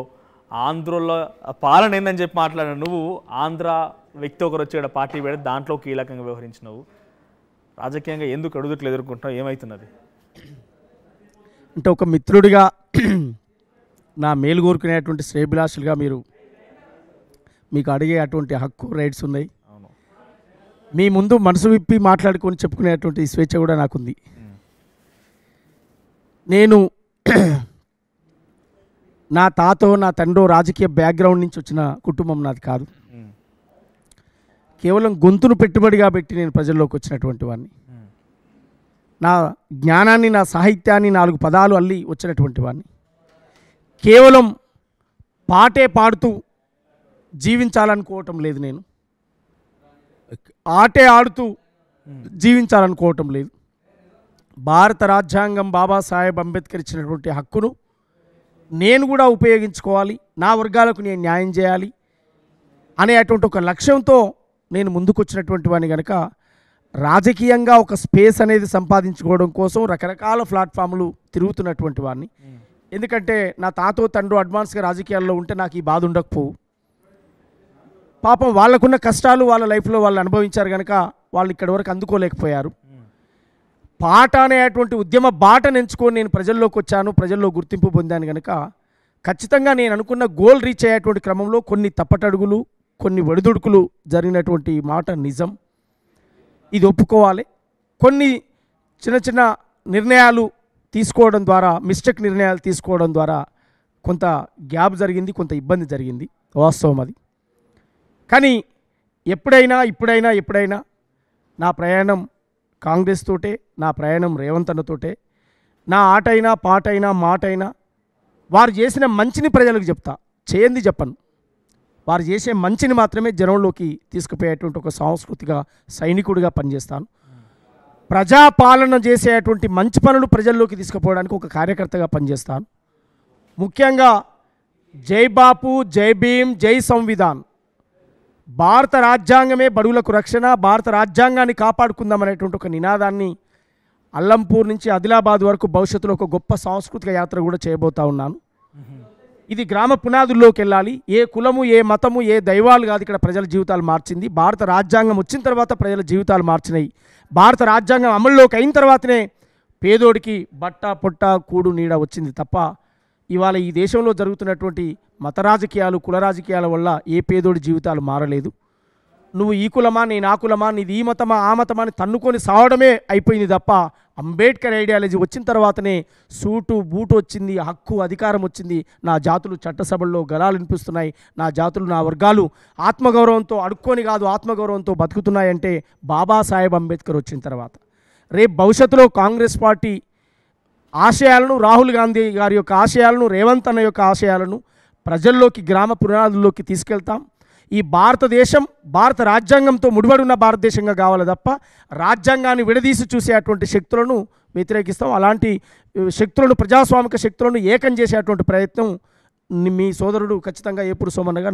ఆంధ్రలో పాలన ఏందని చెప్పి మాట్లాడిన నువ్వు ఆంధ్ర వ్యక్తి ఒకరు వచ్చి ఇక్కడ పార్టీ పెడితే దాంట్లో కీలకంగా వ్యవహరించినవు. రాజకీయంగా ఎందుకు అడుగుట్లు ఎదుర్కొంటున్నావు, ఏమవుతున్నది?
అంటే ఒక మిత్రుడిగా నా మేలు కోరుకునేటువంటి శ్రేయభిలాషులుగా మీకు అడిగే అటువంటి హక్కు, రైట్స్ ఉన్నాయి. మీ ముందు మనసు విప్పి మాట్లాడుకొని చెప్పుకునేటువంటి స్వేచ్ఛ కూడా నాకుంది. నేను నా తాతో నా తండ్రో రాజకీయ బ్యాక్గ్రౌండ్ నుంచి వచ్చిన కుటుంబం నాది కాదు. కేవలం గొంతును పెట్టుబడిగా పెట్టి నేను ప్రజల్లోకి వచ్చినటువంటి వాడిని. నా జ్ఞానాన్ని, నా సాహిత్యాన్ని 4 పదాలు అల్లి వచ్చినటువంటి వాడిని. కేవలం పాటే పాడుతూ జీవించాలనుకోవటం లేదు, నేను ఆటే ఆడుతూ జీవించాలనుకోవటం లేదు. భారత రాజ్యాంగం బాబాసాహెబ్ అంబేద్కర్ ఇచ్చినటువంటి హక్కును నేను కూడా ఉపయోగించుకోవాలి, నా వర్గాలకు నేను న్యాయం చేయాలి అనేటువంటి ఒక లక్ష్యంతో నేను ముందుకొచ్చినటువంటి వాడిని కనుక రాజకీయంగా ఒక స్పేస్ అనేది సంపాదించుకోవడం కోసం రకరకాల ప్లాట్ఫామ్లు తిరుగుతున్నటువంటి వాడిని. ఎందుకంటే నా తాతో తండ్రి అడ్వాన్స్గా రాజకీయాల్లో ఉంటే నాకు ఈ బాధ ఉండకపోవు. పాపం వాళ్ళకున్న కష్టాలు వాళ్ళ లైఫ్లో వాళ్ళు అనుభవించారు కనుక వాళ్ళు ఇక్కడి వరకు అందుకోలేకపోయారు. పాట అనేటువంటి ఉద్యమ బాటను ఎంచుకొని నేను ప్రజల్లోకి వచ్చాను, ప్రజల్లో గుర్తింపు పొందాను కనుక ఖచ్చితంగా నేను అనుకున్న గోల్ రీచ్ అయ్యేటువంటి క్రమంలో కొన్ని తప్పటడుగులు, కొన్ని ఒడిదుడుకులు జరిగినటువంటి మాట నిజం, ఇది ఒప్పుకోవాలి. కొన్ని చిన్న చిన్న నిర్ణయాలు తీసుకోవడం ద్వారా, మిస్టేక్ నిర్ణయాలు తీసుకోవడం ద్వారా కొంత గ్యాప్ జరిగింది, కొంత ఇబ్బంది జరిగింది, వాస్తవం అది. కానీ ఎప్పుడైనా నా ప్రయాణం కాంగ్రెస్ తోటే, నా ప్రయాణం రేవంత్ అన్నతోటే. నా ఆటైనా పాటైనా మాటైనా వారు చేసిన మంచిని ప్రజలకు చెప్తా, చేయంది చెప్పను. వారు చేసే మంచిని మాత్రమే జనంలోకి తీసుకుపోయేటువంటి ఒక సాంస్కృతిక సైనికుడిగా పనిచేస్తాను. ప్రజాపాలన చేసేటువంటి మంచి పనులు ప్రజల్లోకి తీసుకుపోవడానికి ఒక కార్యకర్తగా పనిచేస్తాను. ముఖ్యంగా జై బాపు, జై భీమ్, జై సంవిధాన్, భారత రాజ్యాంగమే బడుగులకు రక్షణ, భారత రాజ్యాంగాన్ని కాపాడుకుందామనేటువంటి ఒక నినాదాన్ని అల్లంపూర్ నుంచి ఆదిలాబాద్ వరకు భవిష్యత్తులో ఒక గొప్ప సాంస్కృతిక యాత్ర కూడా చేయబోతా ఉన్నాను. ఇది గ్రామ పునాదుల్లోకి వెళ్ళాలి. ఏ కులము, ఏ మతము, ఏ దైవాలు కాదు ఇక్కడ ప్రజల జీవితాలు మార్చింది. భారత రాజ్యాంగం వచ్చిన తర్వాత ప్రజల జీవితాలు మార్చినాయి. భారత రాజ్యాంగం అమల్లోకి అయిన తర్వాతనే పేదోడికి బట్ట పొట్ట కూడు నీడ వచ్చింది తప్ప ఇవాళ ఈ దేశంలో జరుగుతున్నటువంటి మత రాజకీయాలు, కుల రాజకీయాల వల్ల ఏ పేదోడి జీవితాలు మారలేదు. నువ్వు ఈ కులమా నేను ఆ కులమా నీది ఈ మతమా ఆ మతమా అని తన్నుకొని సావడమే అయిపోయింది తప్ప అంబేద్కర్ ఐడియాలజీ వచ్చిన తర్వాతనే సూటు బూటు వచ్చింది, హక్కు అధికారం వచ్చింది. నా జాతులు చట్టసభల్లో గలాలు వినిపిస్తున్నాయి, నా జాతులు నా వర్గాలు ఆత్మగౌరవంతో అడుక్కొని కాదు ఆత్మగౌరవంతో బతుకుతున్నాయంటే బాబాసాహెబ్ అంబేద్కర్ వచ్చిన తర్వాత. రేపు భవిష్యత్తులో కాంగ్రెస్ పార్టీ ఆశయాలను, రాహుల్ గాంధీ గారి యొక్క ఆశయాలను, రేవంత్ అన్న యొక్క ఆశయాలను ప్రజల్లోకి, గ్రామ పునాదుల్లోకి తీసుకెళ్తాం. ఈ భారతదేశం భారత రాజ్యాంగంతో ముడిపడి ఉన్న భారతదేశంగా కావాలి తప్ప రాజ్యాంగాన్ని విడదీసి చూసేటువంటి శక్తులను వ్యతిరేకిస్తాం. అలాంటి శక్తులను, ప్రజాస్వామిక శక్తులను ఏకం చేసేటువంటి ప్రయత్నం మీ సోదరుడు ఖచ్చితంగా ఏపూరి సోమన్నగా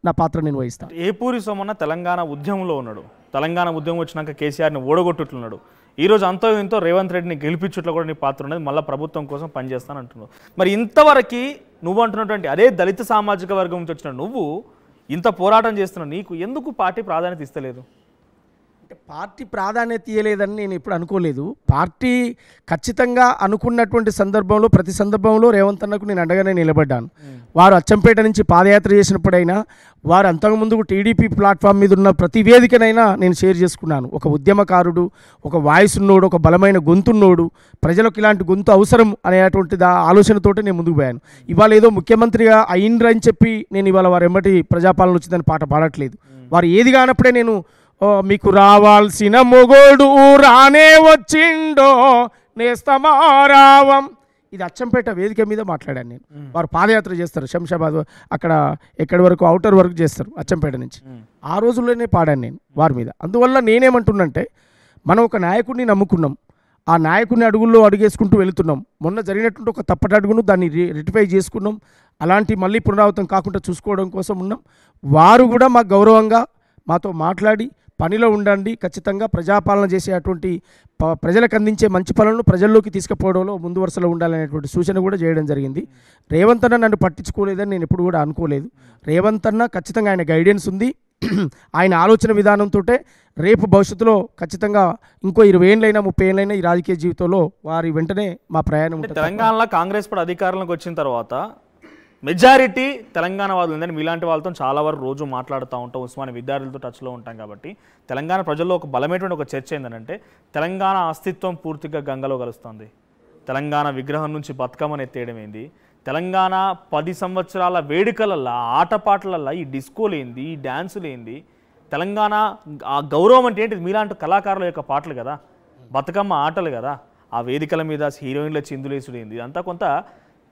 నా పాత్ర నేను వహిస్తాను.
ఏపూరి సోమన్న తెలంగాణ ఉద్యమంలో ఉన్నాడు. తెలంగాణ ఉద్యమం వచ్చినాక కేసీఆర్ని ఓడగొట్టున్నాడు. ఈరోజు అంతో ఇంతో రేవంత్ రెడ్డిని గెలిపించుట్లో కూడా నీ పాత్ర ఉన్నది, మళ్ళీ ప్రభుత్వం కోసం పనిచేస్తాను అంటున్నావు. మరి ఇంతవరకు నువ్వు అంటున్నటువంటి అదే దళిత సామాజిక వర్గం నుంచి వచ్చిన నువ్వు ఇంత పోరాటం చేస్తున్నావు, నీకు ఎందుకు పార్టీ ప్రాధాన్యత ఇస్తలేదు?
అంటే పార్టీ ప్రాధాన్యత ఇవ్వలేదని నేను ఎప్పుడు అనుకోలేదు. పార్టీ ఖచ్చితంగా అనుకున్నటువంటి సందర్భంలో, ప్రతి సందర్భంలో రేవంత్ అన్నకు నేను అండగానే నిలబడ్డాను. వారు అచ్చంపేట నుంచి పాదయాత్ర చేసినప్పుడైనా, వారు అంతకుముందు టీడీపీ ప్లాట్ఫామ్ మీద ఉన్న ప్రతి వేదికనైనా నేను షేర్ చేసుకున్నాను. ఒక ఉద్యమకారుడు, ఒక వాయిస్ ఉన్నోడు, ఒక బలమైన గొంతున్నోడు, ప్రజలకు ఇలాంటి గొంతు అవసరం అనేటువంటి ఆలోచనతోటి నేను ముందుకు పోయాను. ఇవాళ ఏదో ముఖ్యమంత్రిగా అయిండ్రని చెప్పి నేను ఇవాళ వారు ఎమ్మటి ప్రజాపాలన వచ్చిందని పాట పాడట్లేదు. వారు ఏది కానప్పుడే నేను మీకు రావాల్సిన మొగోడు రానే వచ్చిండో నేస్తమారావం, ఇది అచ్చంపేట వేదిక మీద మాట్లాడాను నేను. వారు పాదయాత్ర చేస్తారు శంషాబాద్, అక్కడ ఎక్కడి వరకు అవుటర్ వరకు చేస్తారు అచ్చంపేట నుంచి. ఆ రోజుల్లోనే పాడాను నేను వారి మీద. అందువల్ల నేనేమంటున్నంటే, మనం ఒక నాయకుడిని నమ్ముకున్నాం, ఆ నాయకుడిని అడుగుల్లో అడుగేసుకుంటూ వెళుతున్నాం. మొన్న జరిగినటువంటి ఒక తప్పటి అడుగును దాన్ని రెటిఫై చేసుకున్నాం. అలాంటి మళ్ళీ పునరావృతం కాకుండా చూసుకోవడం కోసం ఉన్నాం. వారు కూడా మాకు గౌరవంగా మాతో మాట్లాడి పనిలో ఉండండి, ఖచ్చితంగా ప్రజాపాలన చేసేటువంటి ప్రజలకు అందించే మంచి పనులను ప్రజల్లోకి తీసుకుపోవడంలో ముందు వరుసలో ఉండాలనేటువంటి సూచన కూడా చేయడం జరిగింది. రేవంత్ అన్న నన్ను పట్టించుకోలేదని నేను ఎప్పుడు కూడా అనుకోలేదు. రేవంత్ అన్న ఖచ్చితంగా ఆయన గైడెన్స్ ఉంది, ఆయన ఆలోచన విధానంతో రేపు భవిష్యత్తులో ఖచ్చితంగా ఇంకో 20 ఏళ్ళైనా 30 ఏళ్ళైనా ఈ రాజకీయ జీవితంలో వారి వెంటనే మా ప్రయాణం ఉంటుంది.
తెలంగాణలో కాంగ్రెస్ పార్టీ అధికారంలోకి వచ్చిన తర్వాత మెజారిటీ తెలంగాణ వాళ్ళు ఉందని మీలాంటి వాళ్ళతో చాలా వరకు రోజు మాట్లాడుతూ ఉంటాం, ఉస్మానియా విద్యార్థులతో టచ్లో ఉంటాం. కాబట్టి తెలంగాణ ప్రజల్లో ఒక బలమైనటువంటి ఒక చర్చ ఏంటంటే, తెలంగాణ అస్తిత్వం పూర్తిగా గంగలో కలుస్తుంది. తెలంగాణ విగ్రహం నుంచి బతుకమ్మని ఎత్తేయడం ఏంది, తెలంగాణ 10 సంవత్సరాల వేడుకలల్లో, ఆటపాటలల్లో ఈ డిస్కోలు ఏంది, ఈ డ్యాన్సులు ఏంది, తెలంగాణ ఆ గౌరవం అంటే ఏంటి? మీలాంటి కళాకారుల యొక్క పాటలు కదా, బతుకమ్మ ఆటలు కదా, ఆ వేదికల మీద హీరోయిన్ల చిందులేసుడు ఏంది, అంతా కొంత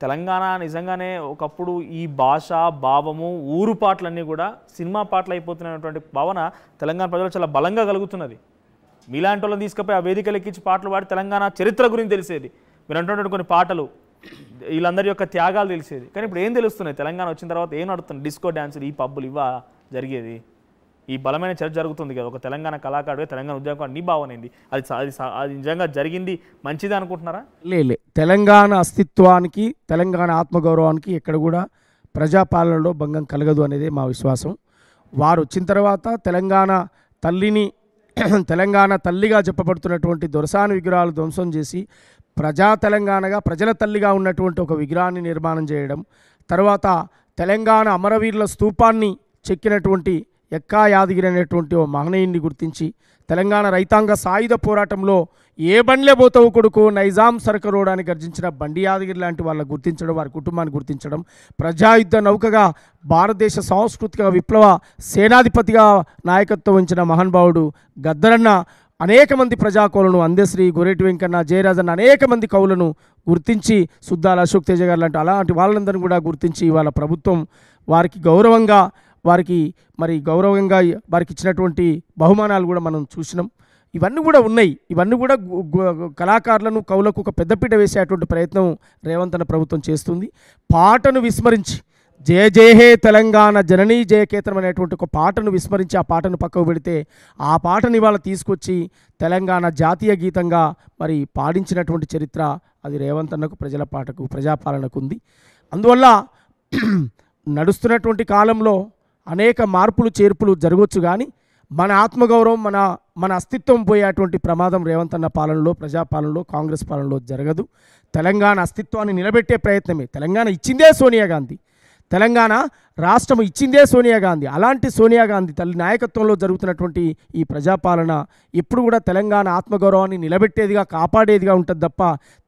తెలంగాణ నిజంగానే ఒకప్పుడు ఈ భాష, భావము, ఊరు పాటలన్నీ కూడా సినిమా పాటలు అయిపోతున్నటువంటి భావన తెలంగాణ ప్రజలు చాలా బలంగా కలుగుతున్నది. మీలాంటి వాళ్ళని తీసుకుపోయి ఆ వేదికలు ఎక్కించి పాటలు పాడి తెలంగాణ చరిత్ర గురించి తెలిసేది, మీరు అంటున్నటువంటి కొన్ని పాటలు, వీళ్ళందరి యొక్క త్యాగాలు తెలిసేది. కానీ ఇప్పుడు ఏం తెలుస్తున్నాయి? తెలంగాణ వచ్చిన తర్వాత ఏం నడుస్తుంది? డిస్కో డ్యాన్సులు, ఈ పబ్బులు ఇవా జరిగేది? ఈ బలమైన చర్చ జరుగుతుంది కదా, ఒక తెలంగాణ కళాకారుడు, తెలంగాణ ఉద్యమం, నీ భావన ఏంది? అది నిజంగా జరిగింది మంచిది అనుకుంటున్నారా?
లే, తెలంగాణ అస్తిత్వానికి, తెలంగాణ ఆత్మగౌరవానికి ఎక్కడ కూడా ప్రజాపాలనలో భంగం కలగదు అనేది మా విశ్వాసం. వారు వచ్చిన తర్వాత తెలంగాణ తల్లిని, తెలంగాణ తల్లిగా చెప్పబడుతున్నటువంటి దొరసాని విగ్రహాలు ధ్వంసం చేసి ప్రజా తెలంగాణగా, ప్రజల తల్లిగా ఉన్నటువంటి ఒక విగ్రహాన్ని నిర్మాణం చేయడం, తర్వాత తెలంగాణ అమరవీరుల స్తూపాన్ని చెక్కినటువంటి ఎక్కా యాదగిరి అనేటువంటి ఓ మహనీయుని గుర్తించి, తెలంగాణ రైతాంగ సాయుధ పోరాటంలో ఏ బండ్లే పోతావు కొడుకు నైజాం సరకరోడానికి గర్జించిన బండి యాదగిరి లాంటి వాళ్ళని గుర్తించడం, వారి కుటుంబాన్ని గుర్తించడం, ప్రజాయుద్ధ నౌకగా భారతదేశ సాంస్కృతిక విప్లవ సేనాధిపతిగా నాయకత్వం వహించిన మహానుభావుడు గద్దరన్న అనేక మంది ప్రజాకౌలను, అందశ్రీ, గొరెటి వెంకన్న, జయరాజన్న అనేక మంది కవులను గుర్తించి, సుద్దాల అశోక్ తేజ గారు లాంటి అలాంటి వాళ్ళందరినీ కూడా గుర్తించి ఇవాళ ప్రభుత్వం వారికి గౌరవంగా వారికి ఇచ్చినటువంటి బహుమానాలు కూడా మనం చూసినాం. ఇవన్నీ కూడా ఉన్నాయి. ఇవన్నీ కూడా కళాకారులను, కవులకు ఒక పెద్దపీట వేసేటువంటి ప్రయత్నం రేవంత్ అన్న ప్రభుత్వం చేస్తుంది. పాటను విస్మరించి, జయ జయ హే తెలంగాణ జననీ జయకేతనం అనేటువంటి ఒక పాటను విస్మరించి ఆ పాటను పక్కకు పెడితే, ఆ పాటను ఇవాళ తీసుకొచ్చి తెలంగాణ జాతీయ గీతంగా మరి పాడించినటువంటి చరిత్ర అది రేవంత్ అన్నకు, ప్రజల పాటకు, ప్రజాపాలనకు ఉంది. అందువల్ల నడుస్తున్నటువంటి కాలంలో అనేక మార్పులు చేర్పులు జరగవచ్చు, కానీ మన ఆత్మగౌరవం, మన అస్తిత్వం పోయేటువంటి ప్రమాదం రేవంత్ అన్న పాలనలో, ప్రజాపాలనలో, కాంగ్రెస్ పాలనలో జరగదు. తెలంగాణ అస్తిత్వాన్ని నిలబెట్టే ప్రయత్నమే. తెలంగాణ ఇచ్చిందే సోనియా గాంధీ. తెలంగాణ రాష్ట్రం ఇచ్చిందే సోనియా గాంధీ. అలాంటి సోనియా గాంధీ తల్లి నాయకత్వంలో జరుగుతున్నటువంటి ఈ ప్రజాపాలన ఎప్పుడు కూడా తెలంగాణ ఆత్మగౌరవాన్ని నిలబెట్టేదిగా, కాపాడేదిగా ఉంటుంది తప్ప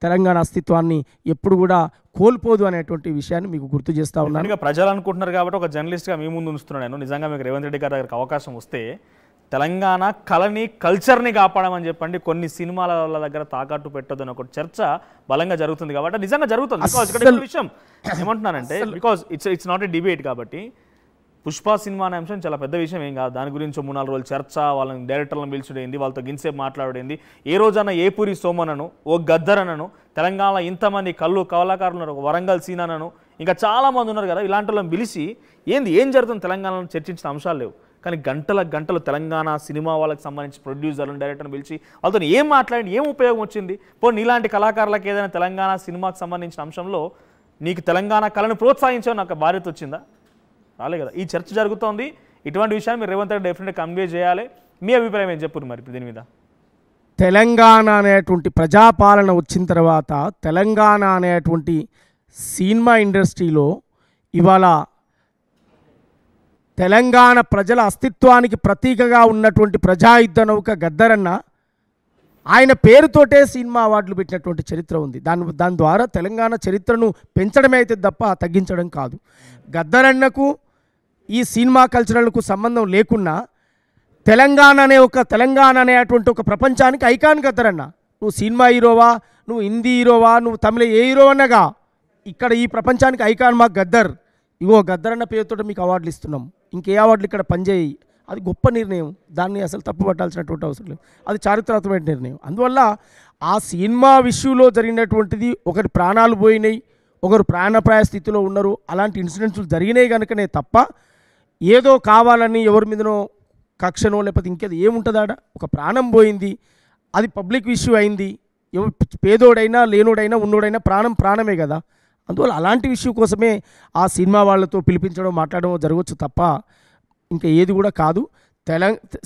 తెలంగాణ అస్తిత్వాన్ని ఎప్పుడు కూడా కోల్పోదు అనేటువంటి విషయాన్ని మీకు గుర్తు చేస్తా ఉన్నాను.
ఇంకా ప్రజలు అనుకుంటున్నారు కాబట్టి ఒక జర్నలిస్ట్గా మీ ముందు ఉంచుతున్నాను నేను. నిజంగా మీకు రేవంత్ రెడ్డి గారి దగ్గరికి అవకాశం వస్తే తెలంగాణ కళని, కల్చర్ని కాపాడమని చెప్పండి, కొన్ని సినిమాల దగ్గర తాకట్టు పెట్టొద్దని ఒక చర్చ బలంగా జరుగుతుంది కాబట్టి నిజంగా జరుగుతుంది. బికాజ్ ఇక్కడ విషయం ఏమంటున్నానంటే, because it's not a debate కాబట్టి పుష్ప సినిమా అనే అంశం చాలా పెద్ద విషయం ఏం కాదు. దాని గురించి 3-4 రోజులు చర్చ, వాళ్ళని డైరెక్టర్లను పిలిచుడేంది, వాళ్ళతో గిన్సేపు మాట్లాడేంది. ఏ రోజన్నా ఏపూరి సోమనను, ఓ గద్దరనను, తెలంగాణ ఇంతమంది కళాకారులు ఉన్నారు, ఒక వరంగల్ సీననను, ఇంకా చాలామంది ఉన్నారు కదా, ఇలాంటి వాళ్ళని పిలిచి ఏం జరుగుతుంది తెలంగాణలో చర్చించిన అంశాలు లేవు. కానీ గంటలు తెలంగాణ సినిమా వాళ్ళకి సంబంధించి ప్రొడ్యూసర్లను, డైరెక్టర్ని పిలిచి వాళ్ళతో ఏం మాట్లాడి ఏం ఉపయోగం వచ్చింది? పోనీ నీలాంటి కళాకారులకు ఏదైనా తెలంగాణ సినిమాకి సంబంధించిన అంశంలో నీకు తెలంగాణ కళను ప్రోత్సహించే నాకు బాధ్యత వచ్చిందా? రాలే కదా. ఈ చర్చ జరుగుతోంది. ఇటువంటి విషయాన్ని మీరు రేవంత్ రెడ్డి డెఫినెట్గా కన్వే చేయాలి. మీ అభిప్రాయం ఏం చెప్పారు మరి దీని మీద?
తెలంగాణ అనేటువంటి ప్రజాపాలన వచ్చిన తర్వాత తెలంగాణ అనేటువంటి సినిమా ఇండస్ట్రీలో ఇవాళ తెలంగాణ ప్రజల అస్తిత్వానికి ప్రతీకగా ఉన్నటువంటి ప్రజాయుద్ధ నౌక గద్దరన్న ఆయన పేరుతోటే సినిమా అవార్డులు పెట్టినటువంటి చరిత్ర ఉంది. దాని ద్వారా తెలంగాణ చరిత్రను పెంచడమే అయితే తప్ప తగ్గించడం కాదు. గద్దరన్నకు ఈ సినిమా కల్చరల్కు సంబంధం లేకున్నా తెలంగాణ అనేటువంటి ఒక ప్రపంచానికి ఐకాన్ గద్దరన్న. నువ్వు సినిమా హీరోవా, నువ్వు హిందీ హీరోవా, నువ్వు తమిళ ఏ హీరో అన్నగా ఇక్కడ ఈ ప్రపంచానికి ఐకాన్ మా గద్దర్. ఇగో గద్దరన్న పేరుతో మీకు అవార్డులు ఇస్తున్నాం, ఇంకే అవార్డులు ఇక్కడ పనిచేయి. అది గొప్ప నిర్ణయం, దాన్ని అసలు తప్పు పట్టాల్సినటువంటి అవసరం లేదు. అది చారిత్రాత్మకమైన నిర్ణయం. అందువల్ల ఆ సినిమా విషయంలో జరిగినటువంటిది, ఒకరి ప్రాణాలు పోయినాయి, ఒకరు ప్రాణప్రాయ స్థితిలో ఉన్నారు, అలాంటి ఇన్సిడెంట్స్ జరిగినాయి కనుకనే తప్ప ఏదో కావాలని ఎవరి మీదనో కక్షనో లేకపోతే ఇంకేదో ఏముంటుంది ఆడ. ఒక ప్రాణం పోయింది, అది పబ్లిక్ ఇష్యూ అయింది. పేదోడైనా లేనోడైనా ఉన్నోడైనా ప్రాణమే కదా. అందువల్ల అలాంటి విషయం కోసమే ఆ సినిమా వాళ్ళతో పిలిపించడం, మాట్లాడడం జరగవచ్చు తప్ప ఇంకా ఏది కూడా కాదు.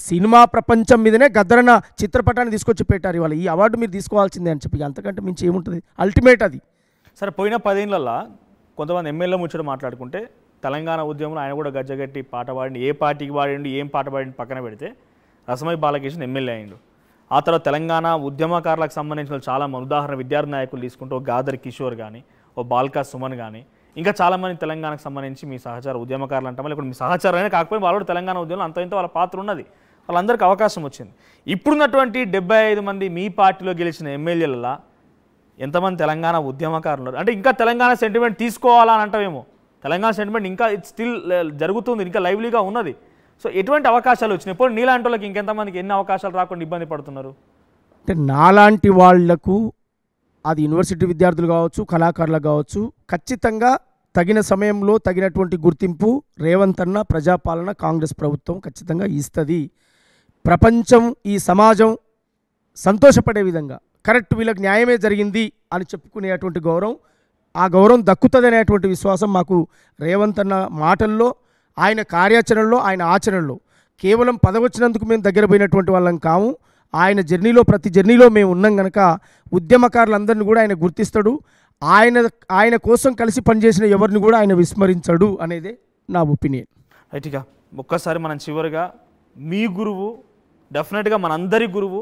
సినిమా ప్రపంచం మీదనే గద్దరన్న చిత్రపటాన్ని తీసుకొచ్చి పెట్టారు. ఇవాళ ఈ అవార్డు మీరు తీసుకోవాల్సిందే అని చెప్పి అంతకంటే మించి ఏముంటుంది? అల్టిమేట్ అది.
సరే, పోయిన 10 ఏళ్లలో కొంతమంది ఎమ్మెల్యే ముచ్చట మాట్లాడుకుంటే తెలంగాణ ఉద్యమంలో ఆయన కూడా గజ్జగట్టి పాట పాడిండు. ఏ పార్టీకి పాడిండు, ఏం పాట పాడిండు పక్కన పెడితే రసమై బాలకృష్ణ ఎమ్మెల్యే అయిండు. ఆ తర్వాత తెలంగాణ ఉద్యమకారులకు సంబంధించిన చాలా ఉదాహరణ విద్యార్థి నాయకులు తీసుకుంటే ఓ గాదర్ కిషోర్ కానీ, ఓ బాల్కా సుమన్ కానీ, ఇంకా చాలామంది తెలంగాణకు సంబంధించి మీ సహచార ఉద్యమకారులు అంటామా, లేకపోతే మీ సహచారమైనా కాకపోతే వాళ్ళు తెలంగాణ ఉద్యమంలో అంత ఇంత వాళ్ళ పాత్ర ఉన్నది, వాళ్ళందరికీ అవకాశం వచ్చింది. ఇప్పుడున్నటువంటి 75 మంది మీ పార్టీలో గెలిచిన ఎమ్మెల్యేలలో ఎంతమంది తెలంగాణ ఉద్యమకారులు ఉన్నారు? అంటే ఇంకా తెలంగాణ సెంటిమెంట్ తీసుకోవాలా అని అంటామేమో. తెలంగాణ సెంటిమెంట్ ఇంకా ఇట్స్ స్టిల్ జరుగుతుంది, ఇంకా లైవ్లీగా ఉన్నది. సో ఎటువంటి అవకాశాలు వచ్చినాయి? ఇప్పుడు నీలాంటి వాళ్ళకి ఇంకెంతమందికి ఎన్ని అవకాశాలు రాకుండా ఇబ్బంది పడుతున్నారు?
అంటే నాలాంటి వాళ్లకు, అది యూనివర్సిటీ విద్యార్థులు కావచ్చు, కళాకారులు కావచ్చు, ఖచ్చితంగా తగిన సమయంలో తగినటువంటి గుర్తింపు రేవంత్ అన్న, ప్రజాపాలన, కాంగ్రెస్ ప్రభుత్వం ఖచ్చితంగా ఇస్తుంది. ప్రపంచం, ఈ సమాజం సంతోషపడే విధంగా కరెక్ట్ వీళ్ళకి న్యాయమే జరిగింది అని చెప్పుకునేటువంటి గౌరవం, ఆ గౌరవం దక్కుతుంది అనేటువంటి విశ్వాసం మాకు రేవంత్ అన్న మాటల్లో, ఆయన కార్యాచరణలో, ఆయన ఆచరణలో. కేవలం పదవచ్చినందుకు మేము దగ్గర పోయినటువంటి వాళ్ళం కాము. ఆయన జర్నీలో, ప్రతి జర్నీలో మేము ఉన్నాం కనుక ఉద్యమకారులందరినీ కూడా ఆయన గుర్తిస్తాడు. ఆయన కోసం కలిసి పనిచేసిన ఎవరిని కూడా ఆయన విస్మరించడు అనేదే నా ఒపీనియన్.
రైట్గా ఒక్కసారి మనం చివరిగా మీ గురువు, డెఫినెట్గా మనందరి గురువు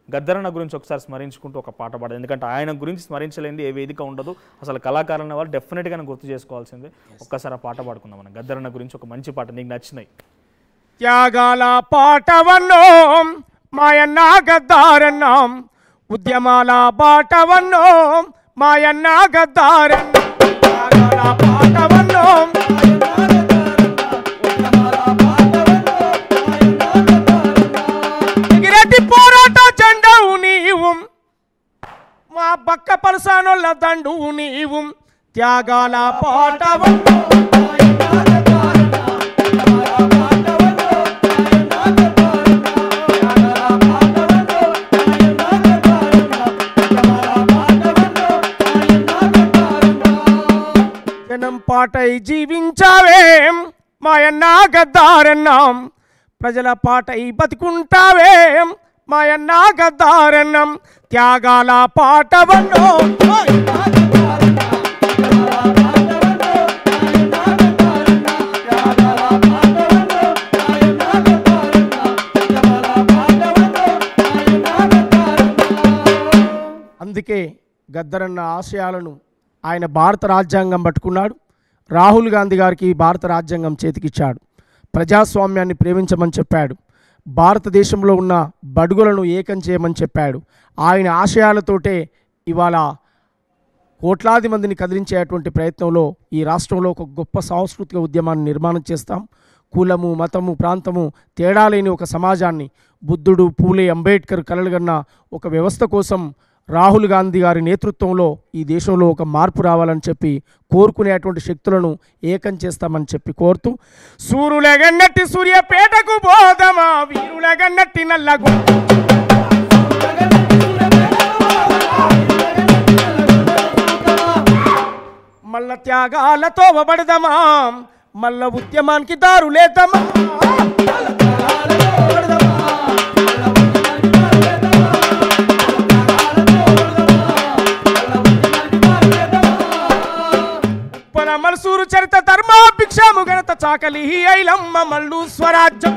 గద్దరన్న గురించి ఒకసారి స్మరించుకుంటూ ఒక పాట పాడదు. ఎందుకంటే ఆయన గురించి స్మరించలేంది ఏ వేదిక ఉండదు. అసలు కళాకారులు వాళ్ళు డెఫినెట్గా గుర్తు చేసుకోవాల్సిందే. ఒక్కసారి ఆ పాట పాడుకుందాం మనం. గద్దరన్న గురించి ఒక మంచి పాట నీకు నచ్చినాయి.
త్యాగాల పాటవన్నో మాయన్న గద్దారన్న, ఉద్యమాల బాటవన్నో మాయన్న గద్దారన్న, త్యాగాల పాటవన్నో ఎగిరెట్టి పోరాట జెండవు నీవు, మా బక్క పలసానోళ్ళ దండువు నీవు, త్యాగాల పాటవన్నో పాటై జీవించావేం మాయన్న గద్దారన్నాం, ప్రజల పాటై బతుకుంటావేం మాయన్న గద్దారన్నాం, త్యాగాల పాటవన్నో అందుకే గద్దరన్న ఆశయాలను ఆయన భారత రాజ్యాంగం పట్టుకున్నాడు. రాహుల్ గాంధీ గారికి భారత రాజ్యాంగం చేతికిచ్చాడు. ప్రజాస్వామ్యాన్ని ప్రేమించమని చెప్పాడు. భారతదేశంలో ఉన్న బడుగులను ఏకం చేయమని చెప్పాడు. ఆయన ఆశయాలతోటే ఇవాళ కోట్లాది మందిని కదిలించేటువంటి ప్రయత్నంలో ఈ రాష్ట్రంలో ఒక గొప్ప సాంస్కృతిక ఉద్యమాన్ని నిర్మాణం చేస్తాం. కులము, మతము, ప్రాంతము తేడా లేని ఒక సమాజాన్ని బుద్ధుడు, పూలే, అంబేద్కర్ కలలుగన్న ఒక వ్యవస్థ కోసం రాహుల్ గాంధీ గారి నేతృత్వంలో ఈ దేశంలో ఒక మార్పు రావాలని చెప్పి కోరుకునేటువంటి శక్తులను ఏకం చేస్తామని చెప్పి కోరుతూ, సూర్యులగన్నట్టి సూర్యపేటకు బోధమా వీరులగన్నట్టి నల్లగు మల్ల త్యాగాలతో వబడదమా మల్ల ఉద్యమానికి దారులేదమా మల్సూరు చరిత ధర్మ భిక్షము గణత చాకలి ఐలమ్మ మల్లు స్వరాజ్యం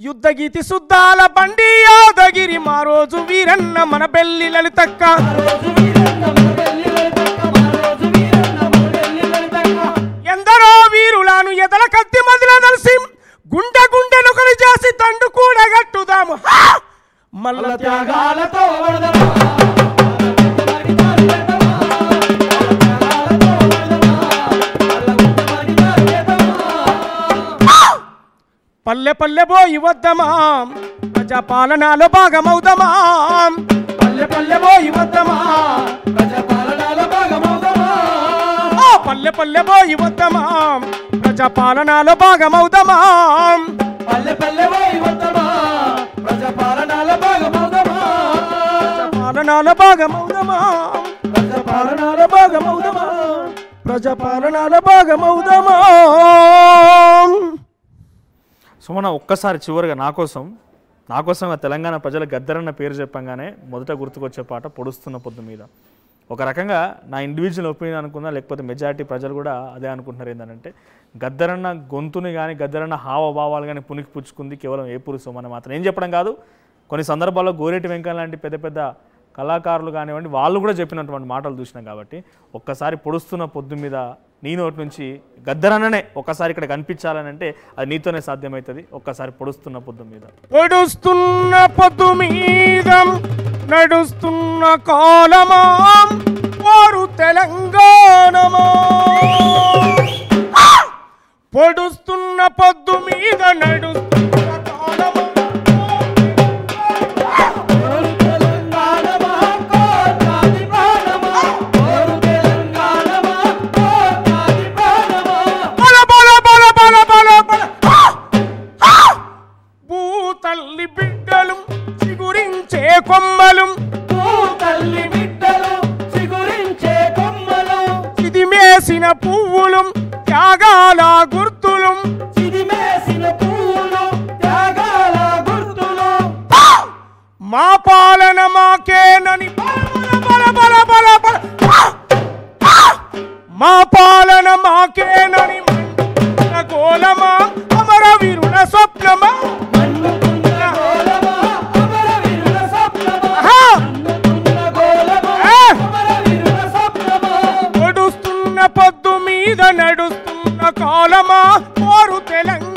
యుద్ధ గీతి శుద్ధాల బండి యాదగిరి మా రోజు వీరన్న మన బెల్లి లలితక్క ఎందరో వీరులను ఎదల కత్తి మదిల దలిసి గుండె గుండెను కలి చేసి తండు కూడా గట్టుదాము మల్ల త్యాగాలతో పల్లె పల్లె పోయి వద్దమా ప్రజాపాలనలో భాగమవుదమా పల్లె పల్లె పోయి వద్దమా ప్రజాపాలనలో భాగమవుదమా పల్లె పల్లె పోయి వద్దమా ప్రజాపాలనలో భాగమవుదమా పల్లె పల్లె పోయి వద్దమా ప్రజాపాలనలో భాగమవుదమా ప్రజాపాలనలో భాగమవుదమా ప్రజాపాలనలో భాగమవుదమా ప్రజాపాలనలో భాగమవుదమా.
సుమన ఒక్కసారి చివరిగా నా కోసం తెలంగాణ ప్రజల గద్దరన్న పేరు చెప్పంగానే మొదట గుర్తుకొచ్చే పాట పొడుస్తున్న పొద్దు మీద. ఒక రకంగా నా ఇండివిజువల్ ఒపీనియన్ అనుకున్నా, లేకపోతే మెజారిటీ ప్రజలు కూడా అదే అనుకుంటున్నారు. ఏంటంటే గద్దరన్న గొంతుని కానీ గద్దరన్న హావభావాలు కానీ పునికి పుచ్చుకుంది కేవలం ఏపూరి సుమన మాత్రం. ఏం చెప్పడం కాదు, కొన్ని సందర్భాల్లో గోరేటి వెంకయ్య లాంటి పెద్ద పెద్ద కళాకారులు కానివ్వండి వాళ్ళు కూడా చెప్పినటువంటి మాటలు చూసినాం. కాబట్టి ఒక్కసారి పొడుస్తున్న పొద్దు మీద నీ నోటి నుంచి గద్దరన్ననే ఒక్కసారి ఇక్కడ కనిపించాలని అంటే అది నీతోనే సాధ్యమవుతుంది. ఒక్కసారి పొడుస్తున్న పొద్దు మీద.
పొడుస్తున్న పొద్దు మీద నడుస్తున్న కాలమా వారు తెలంగాణమా పొడుస్తున్న పొద్దు మీద నడుస్తున్న కాలమా తల్లి బిడ్డలు చిగురించే కొమ్మలు తల్లి బిడ్డలు చిగురించే కొమ్మలు చిదిమేసిన పువ్వులు త్యాగాల గుర్తులు చిదిమేసిన పువ్వులు త్యాగాల గుర్తులు మా పాలన మాకేనని బల బల బల బల మా పాలన మాకేనని గోలమా అమర వీరుల స్వప్నమా పొడుస్తున్న పొద్దు మీద నడుస్తున్న కాలమా పోరు తెలంగాణ